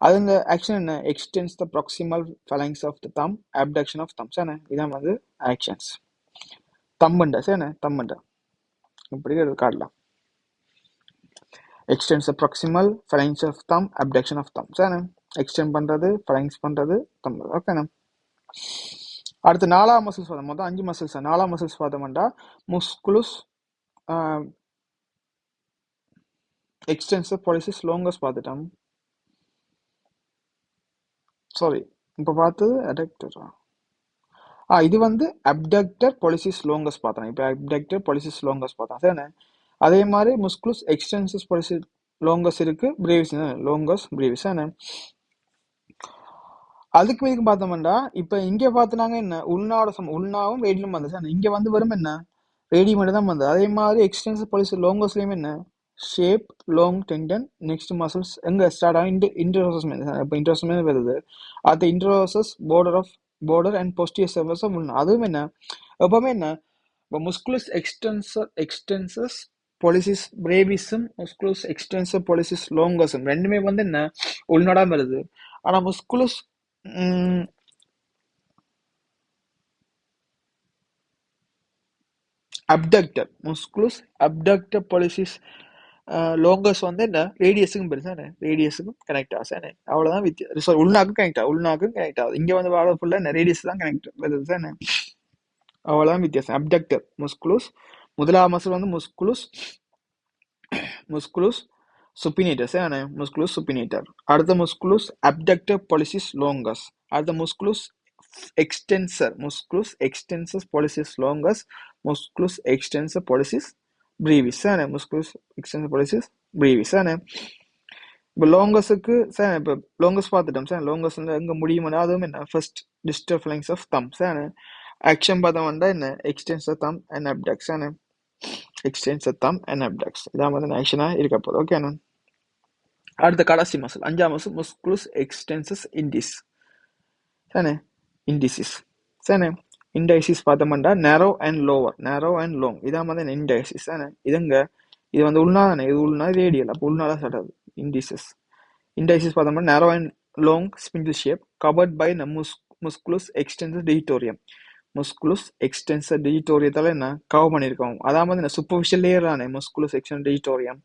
அது இந்த ஆக்ஷன் என்ன extends the proximal phalanges of the thumb, abduction of thumb. Sir இதான் வந்து ஆக்ஷன்ஸ். தம்புண்டா. சார் தம்புண்டா இப்படி காட்டலாம். extends the proximal phalanx of thumb, abduction of thumb. Sir extend பண்ணுறது, ஃபலங்ஸ் பண்ணுறது, தம். ஓகேண்ணா, அடுத்து 4ஆம் மசில்ஸ் பார்த்தோம். மொத்தம் 5 மசில்ஸ். 4ஆம் மசில்ஸ் பார்த்தோம்னா முஸ்குலஸ் எக்ஸ்டென்சிவ் பொலிசிஸ் லோங்கஸ் பார்த்துட்டோம். சாரி, இப்போ பார்த்தது அடக்டர். இது வந்து அப்டக்டர் பொலிசிஸ் லோங்கஸ் பார்த்தோம். இப்போ அப்டக்டர் பொலிசிஸ் லோங்கஸ் பார்த்தோம். சார் அதே மாதிரி முஸ்குலஸ் எக்ஸ்டென்சிவ் பொலிசிஸ் லோங்கஸ் இருக்கு, பிரேவிஸ் லோங்கஸ் பிரேவிஸ். அதுக்கு மீதுக்கு பார்த்தோம்னா இப்போ இங்கே பார்த்தினாங்க என்ன உள்நாவோட உள்நாவும் ரேடியும் வந்து இங்கே வந்து வரும் என்ன ரேடியம் மட்டும் தான் வந்தது. அதே மாதிரி எக்ஸ்டென்சிவ் பொலிசிஸ் லோங்கஸ்லையும் என்ன shape long tendon next muscles எங்கே ஸ்டார்ட் ஆகும் இன்டரோசஸ். இப்போ இன்டரோசஸ் வருது. அது இன்டரோசஸ் border and posterior surface of ulna. அதுவும் என்ன எப்பவுமே என்ன இப்போ முஸ்குலஸ் எக்ஸ்டென்சஸ் பொலிசிஸ் பிரேவிஸும் முஸ்குலஸ் எக்ஸ்டென்சர் பொலிசிஸ் லோங்கஸும் ரெண்டுமே வந்து என்ன உள்நாடா வருது. ஆனால் முஸ்குலஸ் அப்டக்டர் முஸ்குலஸ் அப்டக்டர் பொலிசிஸ் லோங்கஸ் வந்து என்ன ரேடியஸுக்கும் பெருசானே, ரேடியஸுக்கும் கனெக்ட் ஆகும். சார் அவ்வளோதான் வித்தியாசம். சாரி, உள்நாக்கும் கனெக்ட் ஆகும், உள்நாக்கும் கனெக்ட் ஆகுது. இங்கே வந்து வாழ ஃபுல்லாக என்ன ரேடியஸ் தான் கனெக்ட் வருது. சார் அவ்வளோதான் வித்தியாசம். அப்டக்டர் முஸ்குலஸ் முதலாம் மசில் வந்து முஸ்குலஸ் சுப்பினேட்டர். சார் முஸ்குலஸ் சுப்பினேட்டர். அடுத்த முஸ்குலஸ் அப்டக்டர் பொலிசிஸ் லோங்கஸ். அடுத்த முஸ்குலஸ் extensor பொலிசிஸ் லோங்கஸ். musculus extensor pollicis brevis தானே musculus extensor pollicis brevis தானே இப்போ longusக்கு சார் இப்போ longest பார்த்துட்டோம் சார் longest எங்கே முடியுமோ அதுவும் என்ன first distal phalanx of thumb sir action பார்த்தோம்னா என்ன extensor thumb and abducts தானே extensor thumb and abducts இதான் வந்து ஆக்ஷனாக இருக்க போகுது ஓகேண்ணா அடுத்த கடைசி மசில் அஞ்சாம் மசில் musculus extensor indicis தானே indicis தானே indicis பார்த்தோம்னா narrow and lower narrow and long இதான் வந்து indicis தானே இதுங்க இது வந்து உள்னா தானே இது உள்னா ரேடியல் அப்போ உள்னால சொல்றது indicis indicis பார்த்தோம்னா narrow and long spindle shape covered by the musculus extensor digitorum musculus extensor digitoரியத்தால என்ன கவர் பண்ணியிருக்கோம் அதான் வந்து என்ன சூப்பர்ஃபிஷியல் லேயர் தானே musculus extensor digitorum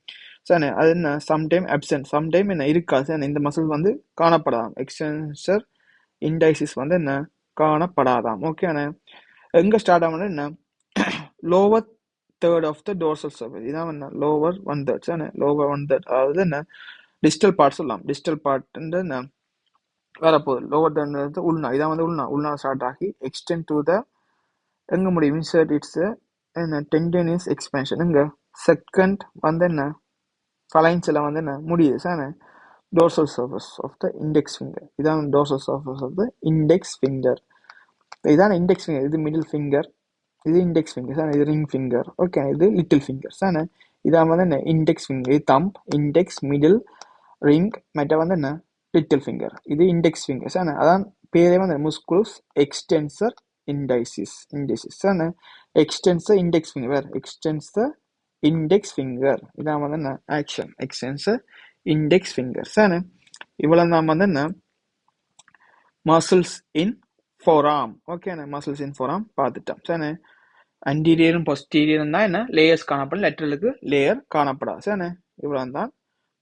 சார் அது என்ன சம்டைம் அப்சென்ட் சம்டைம் என்ன இருக்காது சார் இந்த மசில் வந்து காணப்படாதாம் எக்ஸ்டென்சர் இண்டைசிஸ் வந்து என்ன காணப்படாதாம் ஓகேண்ணே எங்கே ஸ்டார்ட் ஆகணும் என்ன lower third of the dorsal surface இதான் என்ன லோவர் 1/3 சார் லோவர் 1/3 அதாவது என்ன டிஸ்டல் பார்ட் சொல்லலாம் டிஸ்டல் பார்ட் என்ன வரப்போகுது லோவர் தேர்ட் உள்னா இதான் வந்து உள்னா ஸ்டார்ட் ஆகி எக்ஸ்டென்ட் டு த எங்கே முடியும் இன்சர்ட் இட்ஸ் என்ன டெண்டனியஸ் எக்ஸ்பென்ஷன் எங்கே செகண்ட் வந்து என்ன ஃபலைன்ஸில் வந்து என்ன முடியுது sir dorsal surface of the index finger இதான் dorsal surface of the index finger இதான் index finger இது middle finger இது index finger சார் இது ring finger ஓகே இது little finger சார் இதான் வந்து என்ன index finger இது thumb index middle ring மற்ற வந்து என்ன little finger இது index finger சார் அதான் பேரே வந்து musculus extensor indicis sir extensor index finger வேறு extensor index finger இதான் வந்து என்ன action extensor index finger sir இவ்வளவு தான் வந்து என்ன muscles in forearm ஓகேண்ணே muscles in forearm பார்த்துட்டோம் சார் anterior posterior தான் என்ன லேயர்ஸ் காணப்படும் lateralக்கு லேயர் காணப்படாது சார் இவ்வளவு தான்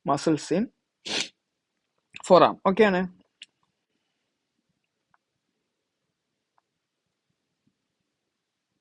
muscles in forearm ஓகேண்ணே